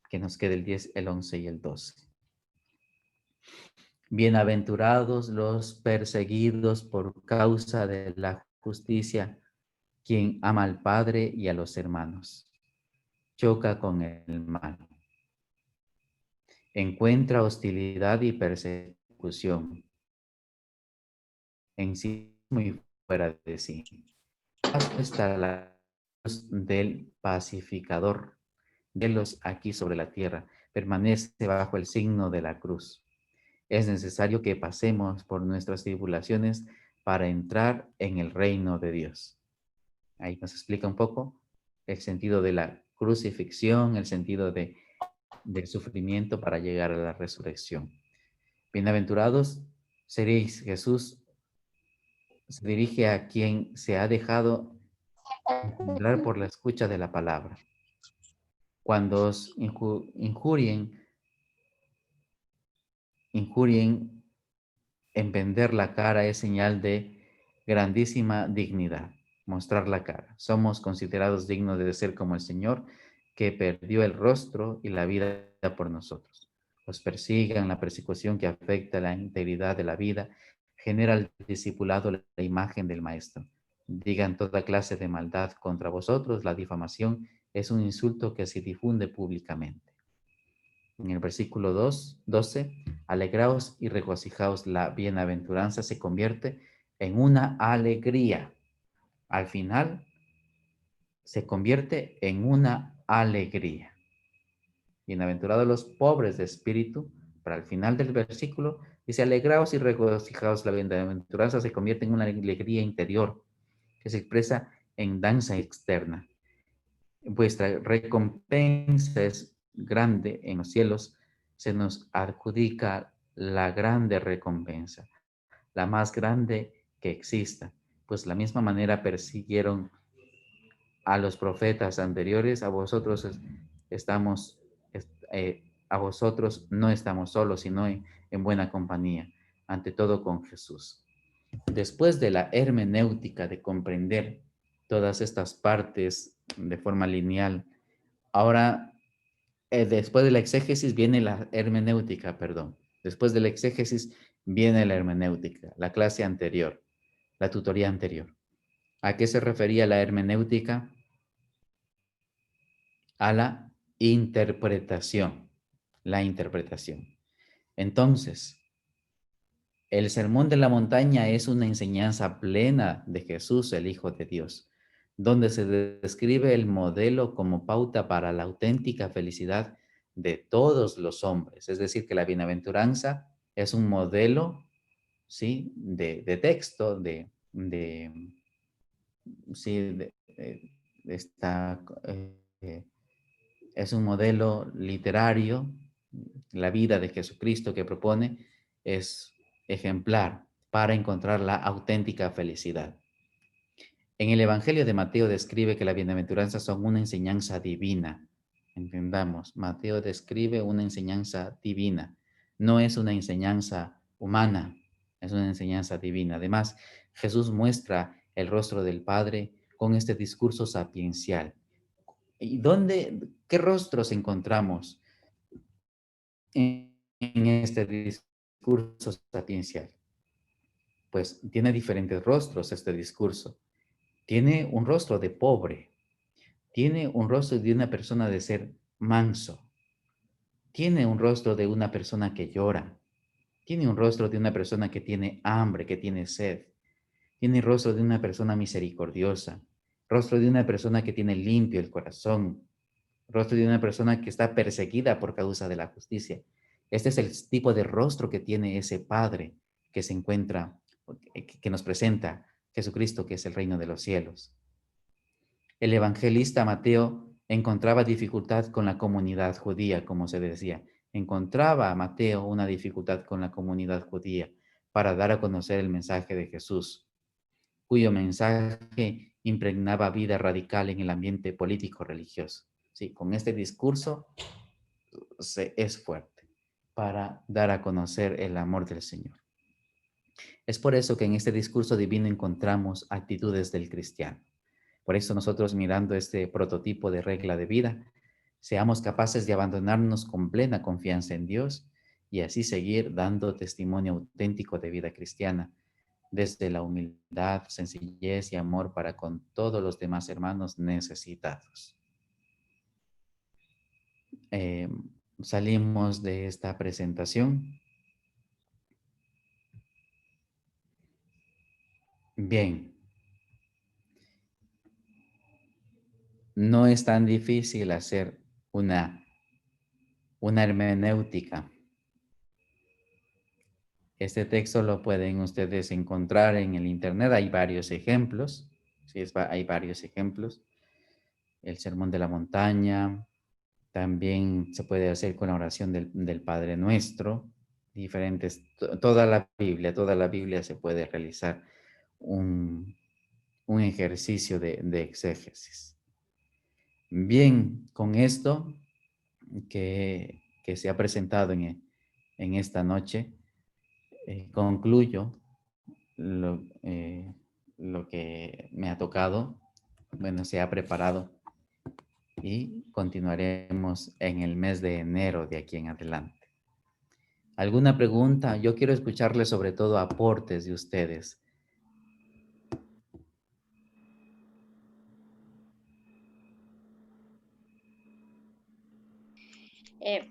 que nos quede el 10, el 11 y el 12. Bienaventurados los perseguidos por causa de la justicia, quien ama al Padre y a los hermanos. Choca con el mal. Encuentra hostilidad y persecución en sí mismo y fuera de sí. Está la luz del pacificador de los aquí sobre la tierra. Permanece bajo el signo de la cruz. Es necesario que pasemos por nuestras tribulaciones para entrar en el reino de Dios. Ahí nos explica un poco el sentido de la crucifixión, el sentido del sufrimiento para llegar a la resurrección. Bienaventurados seréis. Jesús se dirige a quien se ha dejado engendrar por la escucha de la palabra. Cuando os injurien en vender la cara es señal de grandísima dignidad. Mostrar la cara. Somos considerados dignos de ser como el Señor, que perdió el rostro y la vida por nosotros. los persigan. La persecución que afecta la integridad de la vida genera al discipulado la imagen del maestro. Digan toda clase de maldad contra vosotros. La difamación es un insulto que se difunde públicamente. En el versículo 12, alegraos y regocijaos. La bienaventuranza se convierte en una alegría. Al final, se convierte en una alegría. Bienaventurados los pobres de espíritu. Para el final del versículo, dice, alegraos y regocijaos. La bienaventuranza se convierte en una alegría interior que se expresa en danza externa. Vuestra recompensa es grande en los cielos. Se nos adjudica la grande recompensa, la más grande que exista, pues la misma manera persiguieron a los profetas anteriores. A vosotros a vosotros no estamos solos, sino en buena compañía, ante todo con Jesús. Después de la hermenéutica, de comprender todas estas partes de forma lineal, ahora, después de la exégesis viene la hermenéutica, perdón. Después de la exégesis viene la hermenéutica, la clase anterior, la tutoría anterior. ¿A qué se refería la hermenéutica? A la interpretación, la interpretación. Entonces, el Sermón de la Montaña es una enseñanza plena de Jesús, el Hijo de Dios, donde se describe el modelo como pauta para la auténtica felicidad de todos los hombres. Es decir, que la bienaventuranza es un modelo, ¿sí?, de texto, es un modelo literario. La vida de Jesucristo que propone es ejemplar para encontrar la auténtica felicidad. En el Evangelio de Mateo describe que las bienaventuranzas son una enseñanza divina. Entendamos, Mateo describe una enseñanza divina. No es una enseñanza humana, es una enseñanza divina. Además, Jesús muestra el rostro del Padre con este discurso sapiencial. ¿Y qué rostros encontramos en este discurso sapiencial? Pues tiene diferentes rostros este discurso. Tiene un rostro de pobre, tiene un rostro de una persona de ser manso, tiene un rostro de una persona que llora, tiene un rostro de una persona que tiene hambre, que tiene sed, tiene el rostro de una persona misericordiosa, rostro de una persona que tiene limpio el corazón, rostro de una persona que está perseguida por causa de la justicia. Este es el tipo de rostro que tiene ese Padre que se encuentra, que nos presenta Jesucristo, que es el reino de los cielos. El evangelista Mateo encontraba dificultad con la comunidad judía, como se decía. Encontraba a Mateo una dificultad con la comunidad judía para dar a conocer el mensaje de Jesús, cuyo mensaje impregnaba vida radical en el ambiente político-religioso. Sí, con este discurso es fuerte para dar a conocer el amor del Señor. Es por eso que en este discurso divino encontramos actitudes del cristiano. Por eso nosotros, mirando este prototipo de regla de vida, seamos capaces de abandonarnos con plena confianza en Dios y así seguir dando testimonio auténtico de vida cristiana, desde la humildad, sencillez y amor para con todos los demás hermanos necesitados. Salimos de esta presentación. Bien. No es tan difícil hacer una hermenéutica. Este texto lo pueden ustedes encontrar en el internet. Hay varios ejemplos. Sí, hay varios ejemplos. El Sermón de la Montaña. También se puede hacer con la oración del Padre Nuestro. Diferentes, toda la Biblia se puede realizar un ejercicio de exégesis. Bien, con esto que se ha presentado en esta noche, concluyo lo que me ha tocado. Bueno, se ha preparado y continuaremos en el mes de enero de aquí en adelante. ¿Alguna pregunta? Yo quiero escucharles sobre todo aportes de ustedes.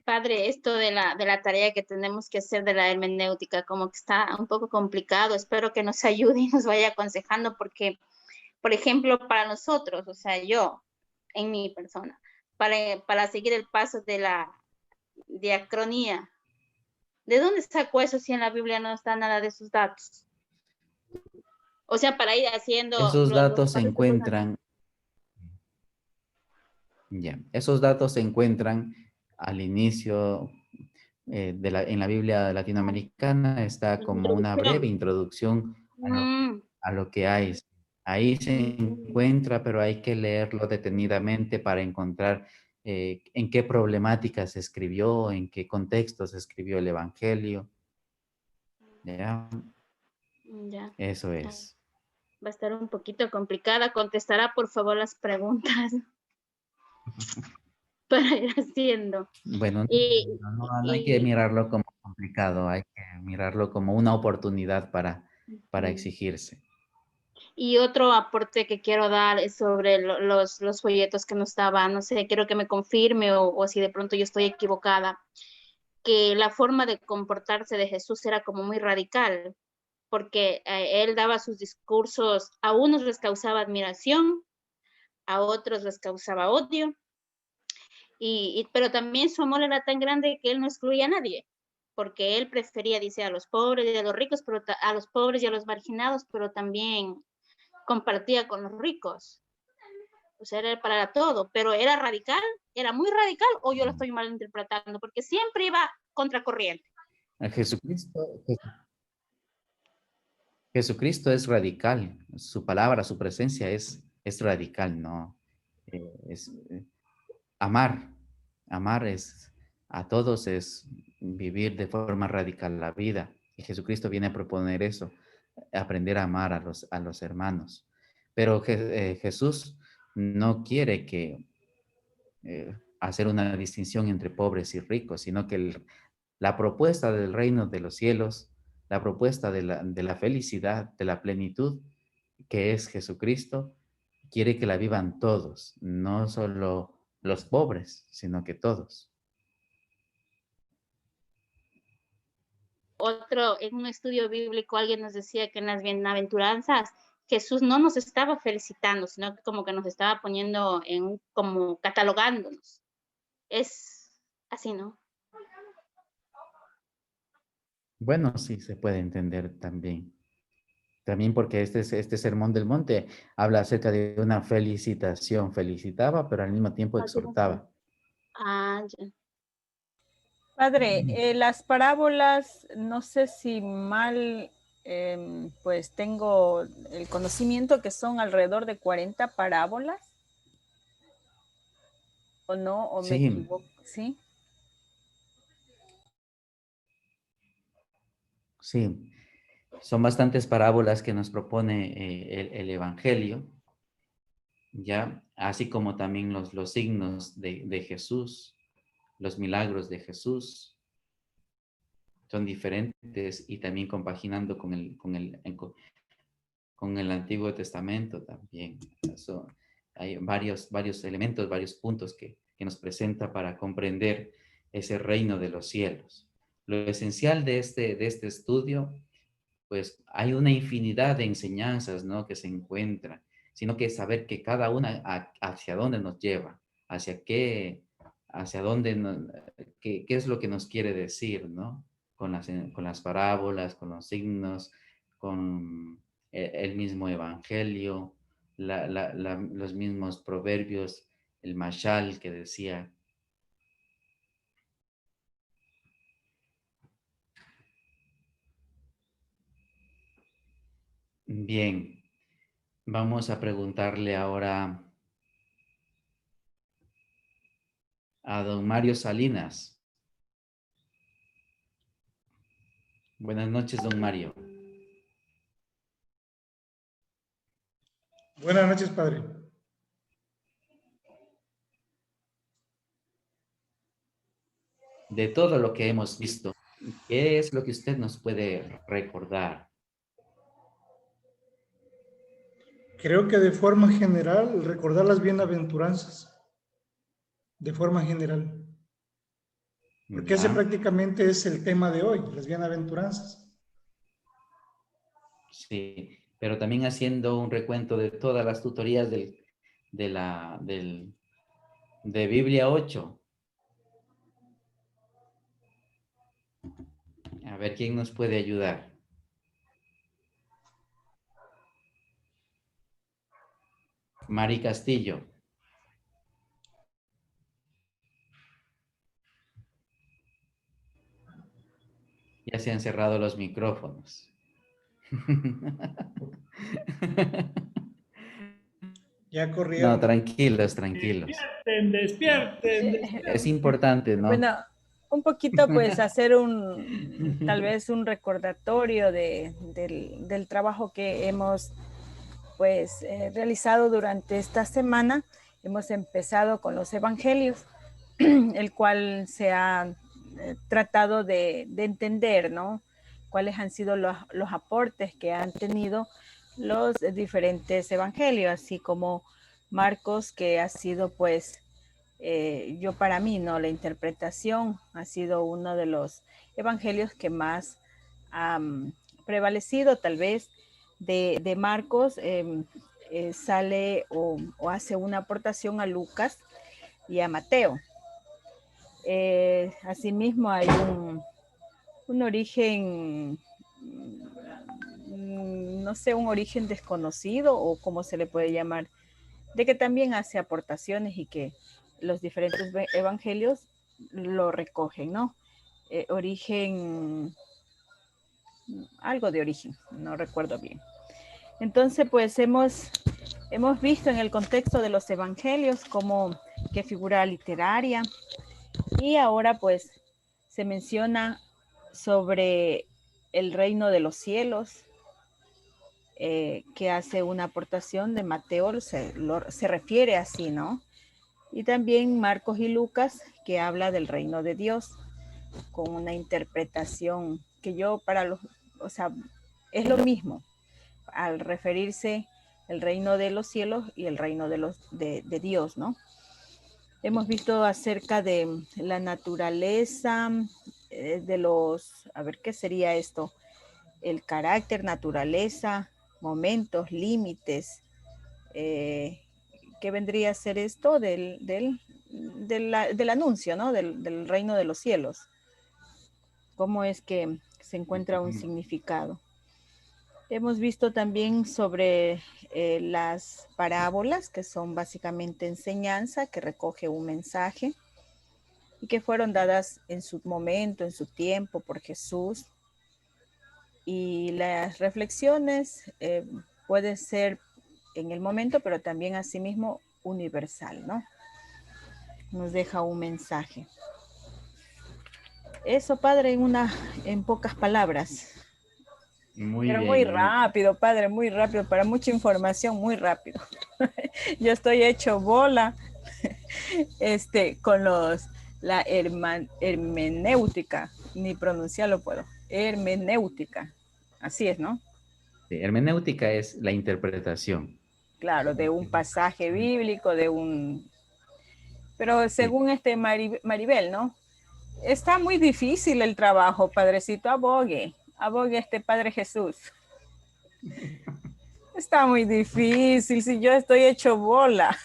Padre, esto de la tarea que tenemos que hacer de la hermenéutica, como que está un poco complicado. Espero que nos ayude y nos vaya aconsejando porque, por ejemplo, para nosotros, o sea, yo, en mi persona, para seguir el paso de la diacronía, ¿de dónde saco eso si en la Biblia no está nada de esos datos? O sea, para ir haciendo Esos datos se pasos que son- encuentran, ya, esos datos se encuentran al inicio en la Biblia latinoamericana, está como una breve introducción a lo que hay. Ahí se encuentra, pero hay que leerlo detenidamente para encontrar en qué problemática se escribió, en qué contexto se escribió el Evangelio. ¿Ya? Ya. Eso es. Va a estar un poquito complicada. Contestará, por favor, las preguntas para ir haciendo. Bueno, Y, no hay que mirarlo como complicado, hay que mirarlo como una oportunidad para exigirse. y otro aporte que quiero dar es sobre los folletos que nos daban. No sé, quiero que me confirme o si de pronto yo estoy equivocada, que la forma de comportarse de Jesús era como muy radical, porque él daba sus discursos, a unos les causaba admiración, a otros les causaba odio, pero también su amor era tan grande que él no excluía a nadie, porque él prefería, dice, a los pobres y a los ricos, pero a los pobres y a los marginados, pero también compartía con los ricos. O sea, era para todo, pero era radical, era muy radical, o yo lo estoy malinterpretando, porque siempre iba contracorriente. Jesucristo es radical, su palabra, su presencia es radical, ¿no? Amar es a todos, es vivir de forma radical la vida. Y Jesucristo viene a proponer eso, aprender a amar a los hermanos. Pero Jesús no quiere hacer una distinción entre pobres y ricos, sino que la propuesta del reino de los cielos, la propuesta de la felicidad, de la plenitud, que es Jesucristo, quiere que la vivan todos, no solo los pobres, sino que todos. Otro, en un estudio bíblico, alguien nos decía que en las bienaventuranzas Jesús no nos estaba felicitando, sino que como que nos estaba poniendo como catalogándonos. Es así, ¿no? Bueno, sí, se puede entender también. También porque este Sermón del Monte habla acerca de una felicitación. Felicitaba, pero al mismo tiempo exhortaba. Ah, ya. Padre, las parábolas, no sé si mal, pues tengo el conocimiento que son alrededor de 40 parábolas, o no, o me Sí. equivoco, ¿sí? Sí, son bastantes parábolas que nos propone el Evangelio, ya, así como también los signos de Jesús, los milagros de Jesús, son diferentes y también compaginando con el Antiguo Testamento también. Hay varios elementos, varios puntos que nos presenta para comprender ese reino de los cielos. Lo esencial de este estudio, pues hay una infinidad de enseñanzas, ¿no?, que se encuentran, sino que saber que cada una hacia dónde nos lleva, hacia dónde, qué es lo que nos quiere decir, ¿no? Con las parábolas, con los signos, con el mismo evangelio, los mismos proverbios, el mashal que decía. Bien, vamos a preguntarle ahora a don Mario Salinas. Buenas noches, don Mario. Buenas noches, padre. De todo lo que hemos visto, ¿Qué es lo que usted nos puede recordar? Creo que de forma general, recordar las bienaventuranzas. De forma general. Porque ese Ya. prácticamente es el tema de hoy, las bienaventuranzas. Sí, pero también haciendo un recuento de todas las tutorías de Biblia 8. A ver quién nos puede ayudar. Mari Castillo. Ya se han cerrado los micrófonos. Ya No, corrieron. tranquilos, tranquilos. Despierten, despierten, Es despierten. importante, ¿no? Bueno, un poquito pues hacer tal vez un recordatorio del trabajo que hemos pues realizado durante esta semana. Hemos empezado con los evangelios, el cual se ha tratado de entender, ¿no? Cuáles han sido los aportes que han tenido los diferentes evangelios, así como Marcos, que ha sido pues, yo para mí, ¿no? La interpretación ha sido uno de los evangelios que más han prevalecido, tal vez de Marcos. Sale o hace una aportación a Lucas y a Mateo. Asimismo hay un origen, no sé, un origen desconocido o cómo se le puede llamar, de que también hace aportaciones y que los diferentes evangelios lo recogen, ¿no? Origen, algo de origen, no recuerdo bien. Entonces, pues hemos visto en el contexto de los evangelios como que figura literaria, y ahora pues se menciona sobre el reino de los cielos, que hace una aportación de Mateo, se refiere así, ¿no? Y también Marcos y Lucas, que habla del reino de Dios, con una interpretación que yo o sea, es lo mismo al referirse el reino de los cielos y el reino de Dios, ¿no? Hemos visto acerca de la naturaleza, a ver, ¿qué sería esto? El carácter, naturaleza, momentos, límites. ¿Qué vendría a ser esto del anuncio, ¿no? Del reino de los cielos? ¿Cómo es que se encuentra un significado? Hemos visto también sobre las parábolas, que son básicamente enseñanza, que recoge un mensaje y que fueron dadas en su momento, en su tiempo por Jesús. Y las reflexiones pueden ser en el momento, pero también asimismo universal, ¿no? Nos deja un mensaje. Eso, padre, en pocas palabras. Muy Pero bien, muy rápido, padre, muy rápido, para mucha información, muy rápido. Yo estoy hecho bola con la hermenéutica, ni pronunciarlo puedo. Hermenéutica, así es, ¿no? Sí, hermenéutica es la interpretación. Claro, de un pasaje bíblico, Pero según Maribel, ¿no? Está muy difícil el trabajo, padrecito, abogue Padre Jesús. Está muy difícil, si yo estoy hecho bola.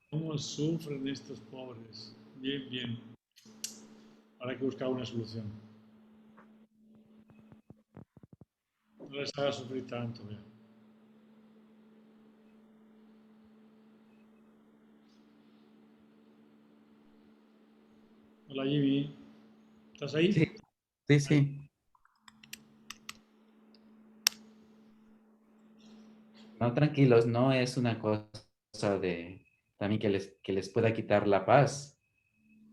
¿Cómo sufren estos pobres? Bien, bien. Ahora hay que buscar una solución. No les haga sufrir tanto. Vea. Hola Jimmy. ¿Estás ahí? Sí, sí, sí. No, tranquilos, no es una cosa de también que les pueda quitar la paz.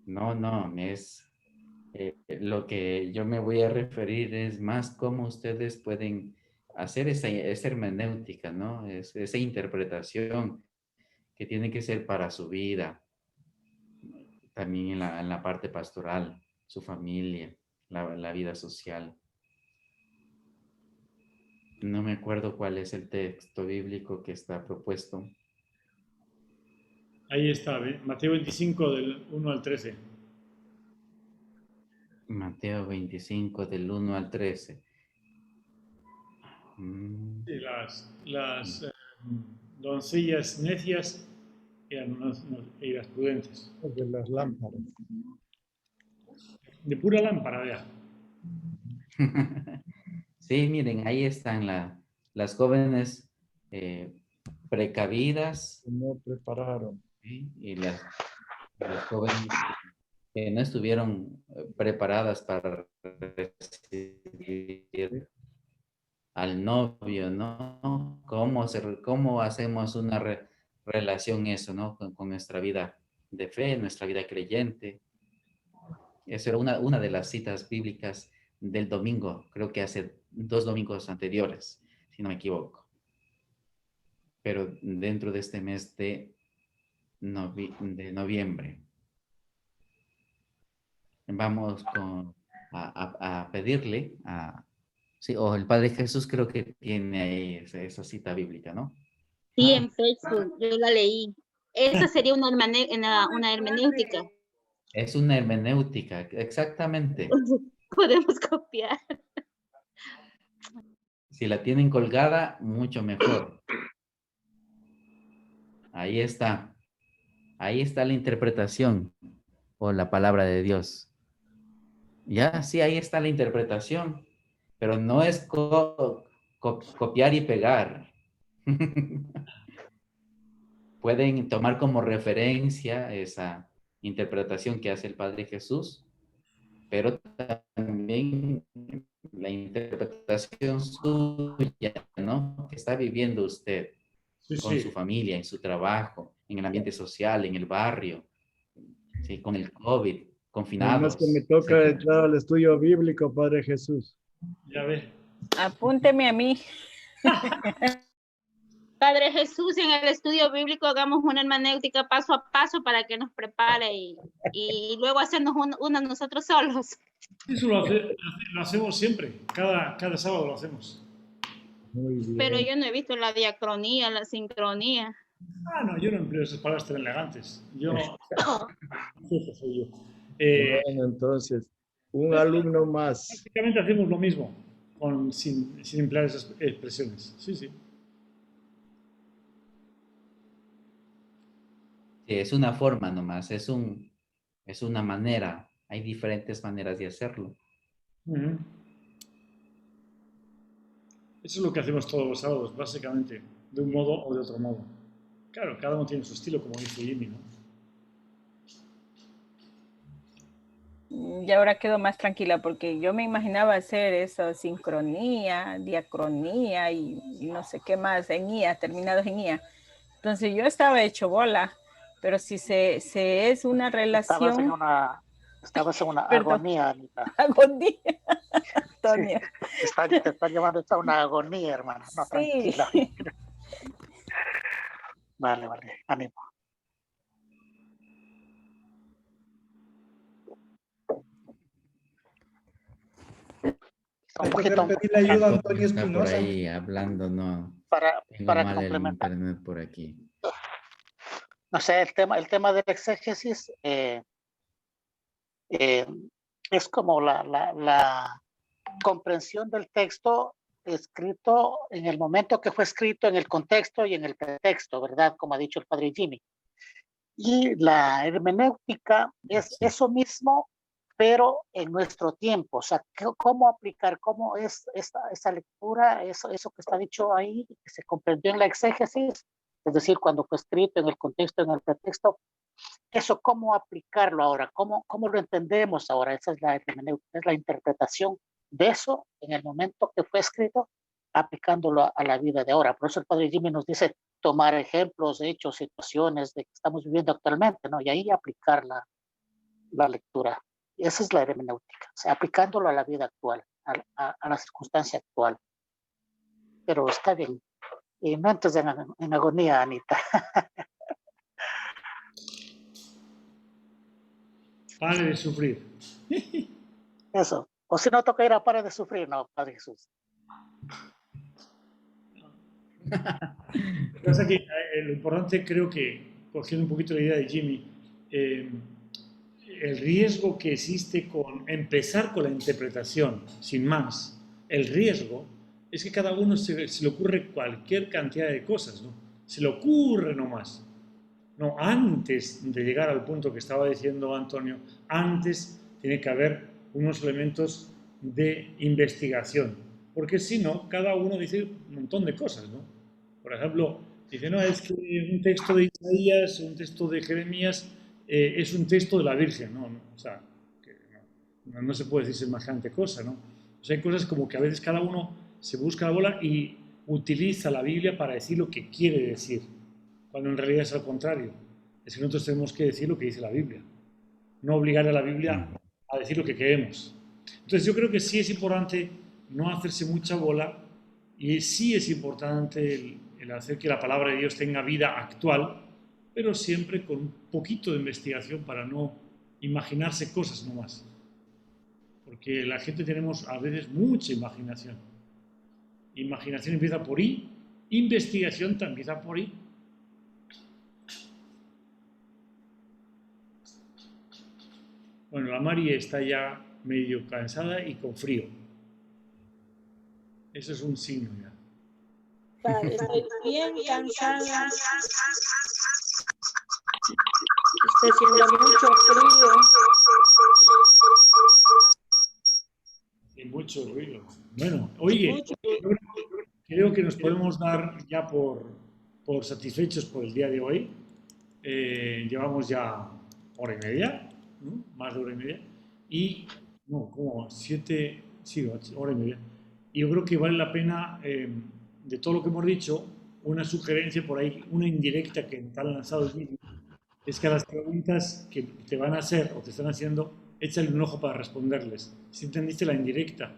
No, no, es lo que yo me voy a referir es más cómo ustedes pueden hacer esa hermenéutica, ¿no? Esa interpretación que tiene que ser para su vida. también en la parte pastoral, su familia, la vida social. No me acuerdo cuál es el texto bíblico que está propuesto. Ahí está, Mateo 25 del 1 al 13. Mateo 25 del 1 al 13. Sí, las doncellas necias y las prudentes. De las lámparas. De pura lámpara, vea. Sí, miren, ahí están las jóvenes precavidas. No prepararon. ¿Sí? Y las jóvenes que no estuvieron preparadas para recibir al novio, ¿no? ¿Cómo hacemos una relación eso, ¿no? Con nuestra vida de fe, nuestra vida creyente. Esa era una de las citas bíblicas del domingo, creo que hace 2 domingos anteriores, si no me equivoco. Pero dentro de este mes de noviembre. Vamos a pedirle sí, o el Padre Jesús creo que tiene ahí esa cita bíblica, ¿no? Sí, en Facebook, yo la leí. Esa sería una hermenéutica. Es una hermenéutica, exactamente. Podemos copiar. Si la tienen colgada, mucho mejor. Ahí está. Ahí está la interpretación o la palabra de Dios. Ya, sí, ahí está la interpretación. Pero no es copiar y pegar. Pueden tomar como referencia esa interpretación que hace el Padre Jesús, pero también la interpretación suya, ¿no? Que está viviendo usted con su familia, en su trabajo, en el ambiente social, en el barrio, ¿sí? Con el COVID, confinados. Además que me toca etcétera. entrar al estudio bíblico, Padre Jesús. Ya ve. Apúnteme a mí. Padre Jesús, en el estudio bíblico hagamos una hermenéutica paso a paso para que nos prepare y luego hacernos una nosotros solos. Eso lo hacemos siempre. Cada sábado lo hacemos. Muy bien. Pero yo no he visto la diacronía, la sincronía. Ah, no, yo no empleo esas palabras tan elegantes. Yo, eso soy yo. Bueno, entonces, un alumno más. Prácticamente hacemos lo mismo, sin emplear esas expresiones. Sí, sí. Sí, es una forma nomás, es una manera. Hay diferentes maneras de hacerlo. Uh-huh. Eso es lo que hacemos todos los sábados, básicamente, de un modo o de otro modo. Claro, cada uno tiene su estilo, como dice Jimmy, ¿no? Y ahora quedo más tranquila porque yo me imaginaba hacer eso, sincronía, diacronía y no sé qué más, en IA, terminados en IA. Entonces yo estaba hecho bola, pero si se es una relación... Estabas en una Perdón. agonía, Anita. Agonía, Antonio. Sí, te están llevando a una agonía, hermana. No, Sí. tranquila. Vale, ánimo. Hay que pedirle ayuda a Antonio Está por Espinosa. ahí hablando, no. Para mal el complementar. internet por aquí. No sé, el tema del exégesis es como la comprensión del texto escrito en el momento que fue escrito, en el contexto y en el pretexto, ¿verdad? Como ha dicho el padre Jimmy. Y la hermenéutica es eso mismo, pero en nuestro tiempo. O sea, cómo aplicar, cómo es esa lectura, eso que está dicho ahí, que se comprendió en la exégesis, es decir, cuando fue escrito en el contexto, en el pretexto, eso cómo aplicarlo ahora, cómo lo entendemos ahora. Esa es la hermenéutica, es la interpretación de eso en el momento que fue escrito, aplicándolo a la vida de ahora. Por eso el padre Jimmy nos dice tomar ejemplos, hechos, situaciones de que estamos viviendo actualmente, ¿no? Y ahí aplicar la lectura. Y esa es la hermenéutica, o sea, aplicándolo a la vida actual, a la circunstancia actual. Pero está bien. Y no entres en agonía, Anita. Pare de sufrir. Eso. O si no toca ir a pare de sufrir, no, Padre Jesús. Pasa que lo importante, creo que, cogiendo un poquito la idea de Jimmy, el riesgo que existe con empezar con la interpretación, sin más, el riesgo es que cada uno se le ocurre cualquier cantidad de cosas, ¿no? Se le ocurre nomás. No, antes de llegar al punto que estaba diciendo Antonio, antes tiene que haber unos elementos de investigación, porque si no, cada uno dice un montón de cosas, ¿no? Por ejemplo, dice, no, es que un texto de Isaías, un texto de Jeremías, es un texto de la Virgen, ¿no? O sea, que no se puede decir semejante cosa, ¿no? O sea, hay cosas como que a veces cada uno se busca la bola y utiliza la Biblia para decir lo que quiere decir, cuando en realidad es al contrario. Es que nosotros tenemos que decir lo que dice la Biblia, no obligar a la Biblia a decir lo que queremos. Entonces yo creo que sí es importante no hacerse mucha bola y sí es importante el hacer que la palabra de Dios tenga vida actual, pero siempre con un poquito de investigación para no imaginarse cosas nomás. Porque la gente tenemos a veces mucha imaginación. Imaginación empieza por I, investigación también empieza por I. Bueno, la Mari está ya medio cansada y con frío. Eso es un signo ya. Padre, estoy bien cansada. Está haciendo mucho frío. Y mucho ruido. Bueno, oye, creo que nos podemos dar ya por satisfechos por el día de hoy. Llevamos ya hora y media, ¿no? Más de hora y media. Y, no, como 7, sí, hora y media. Y yo creo que vale la pena, de todo lo que hemos dicho, una sugerencia por ahí, una indirecta que te han lanzado el vídeo, es que a las preguntas que te van a hacer o te están haciendo, échale un ojo para responderles. Si entendiste la indirecta.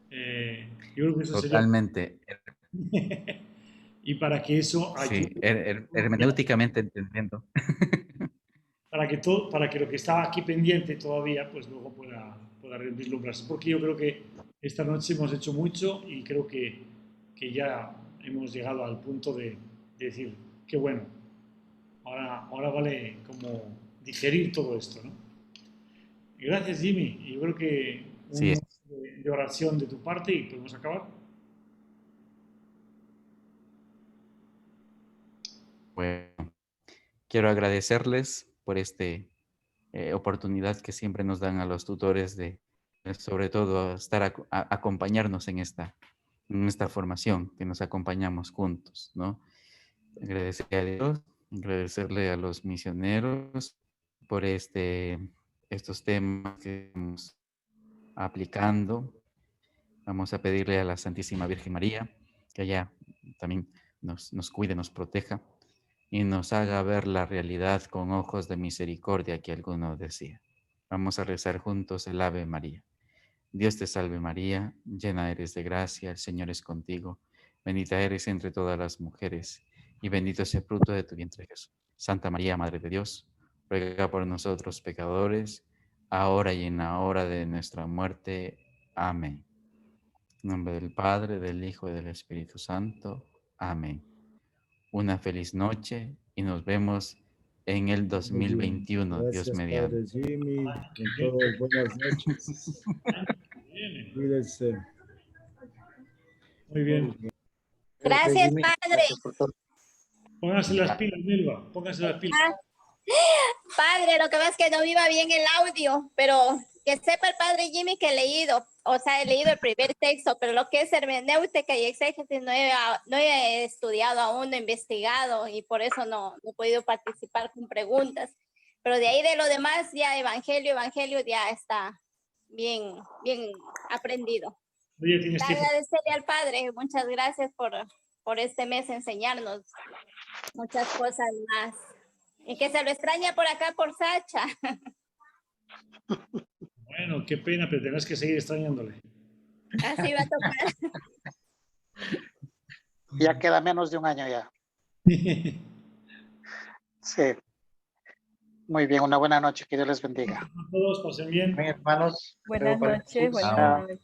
Yo creo que eso Totalmente. Sería... y para que eso ayude... Sí, hermenéuticamente entendiendo. Para que lo que estaba aquí pendiente todavía, pues luego pueda vislumbrarse. Porque yo creo que esta noche hemos hecho mucho y creo que ya hemos llegado al punto de decir, qué bueno, ahora vale como digerir todo esto, ¿no? Y gracias, Jimmy. Yo creo que Sí. de oración de tu parte y podemos acabar. Bueno, quiero agradecerles por esta oportunidad que siempre nos dan a los tutores de, sobre todo, acompañarnos en esta formación, que nos acompañamos juntos, ¿no? Agradecerle a Dios, agradecerle a los misioneros por estos temas que estamos aplicando. Vamos a pedirle a la Santísima Virgen María que ella también nos cuide, nos proteja y nos haga ver la realidad con ojos de misericordia que alguno decía. Vamos a rezar juntos el Ave María. Dios te salve María, llena eres de gracia, el Señor es contigo. Bendita eres entre todas las mujeres y bendito es el fruto de tu vientre Jesús. Santa María, Madre de Dios, ruega por nosotros pecadores, ahora y en la hora de nuestra muerte. Amén. En nombre del Padre, del Hijo y del Espíritu Santo. Amén. Una feliz noche y nos vemos en el 2021, Gracias, Dios mediante. Padre Jimmy, con todos, buenas noches. Cuídense. Muy bien. Gracias, Padre. Pónganse las pilas, Milva, pónganse las pilas. Padre, lo que pasa es que no iba bien el audio, pero que sepa el Padre Jimmy que he leído el primer texto, pero lo que es hermenéutica y exégesis no he estudiado aún, no he investigado y por eso no he podido participar con preguntas. Pero de ahí de lo demás, ya evangelio ya está bien aprendido. Agradecerle al Padre, muchas gracias por este mes enseñarnos muchas cosas más. Y que se lo extraña por acá, por Sacha. Bueno, qué pena, pero tenés que seguir extrañándole. Así va a tocar. Ya queda menos de un año ya. Sí. Muy bien, una buena noche, que Dios les bendiga. A todos, pasen bien. Hermanos. Buenas luego para- noches, buenas Chao. noches.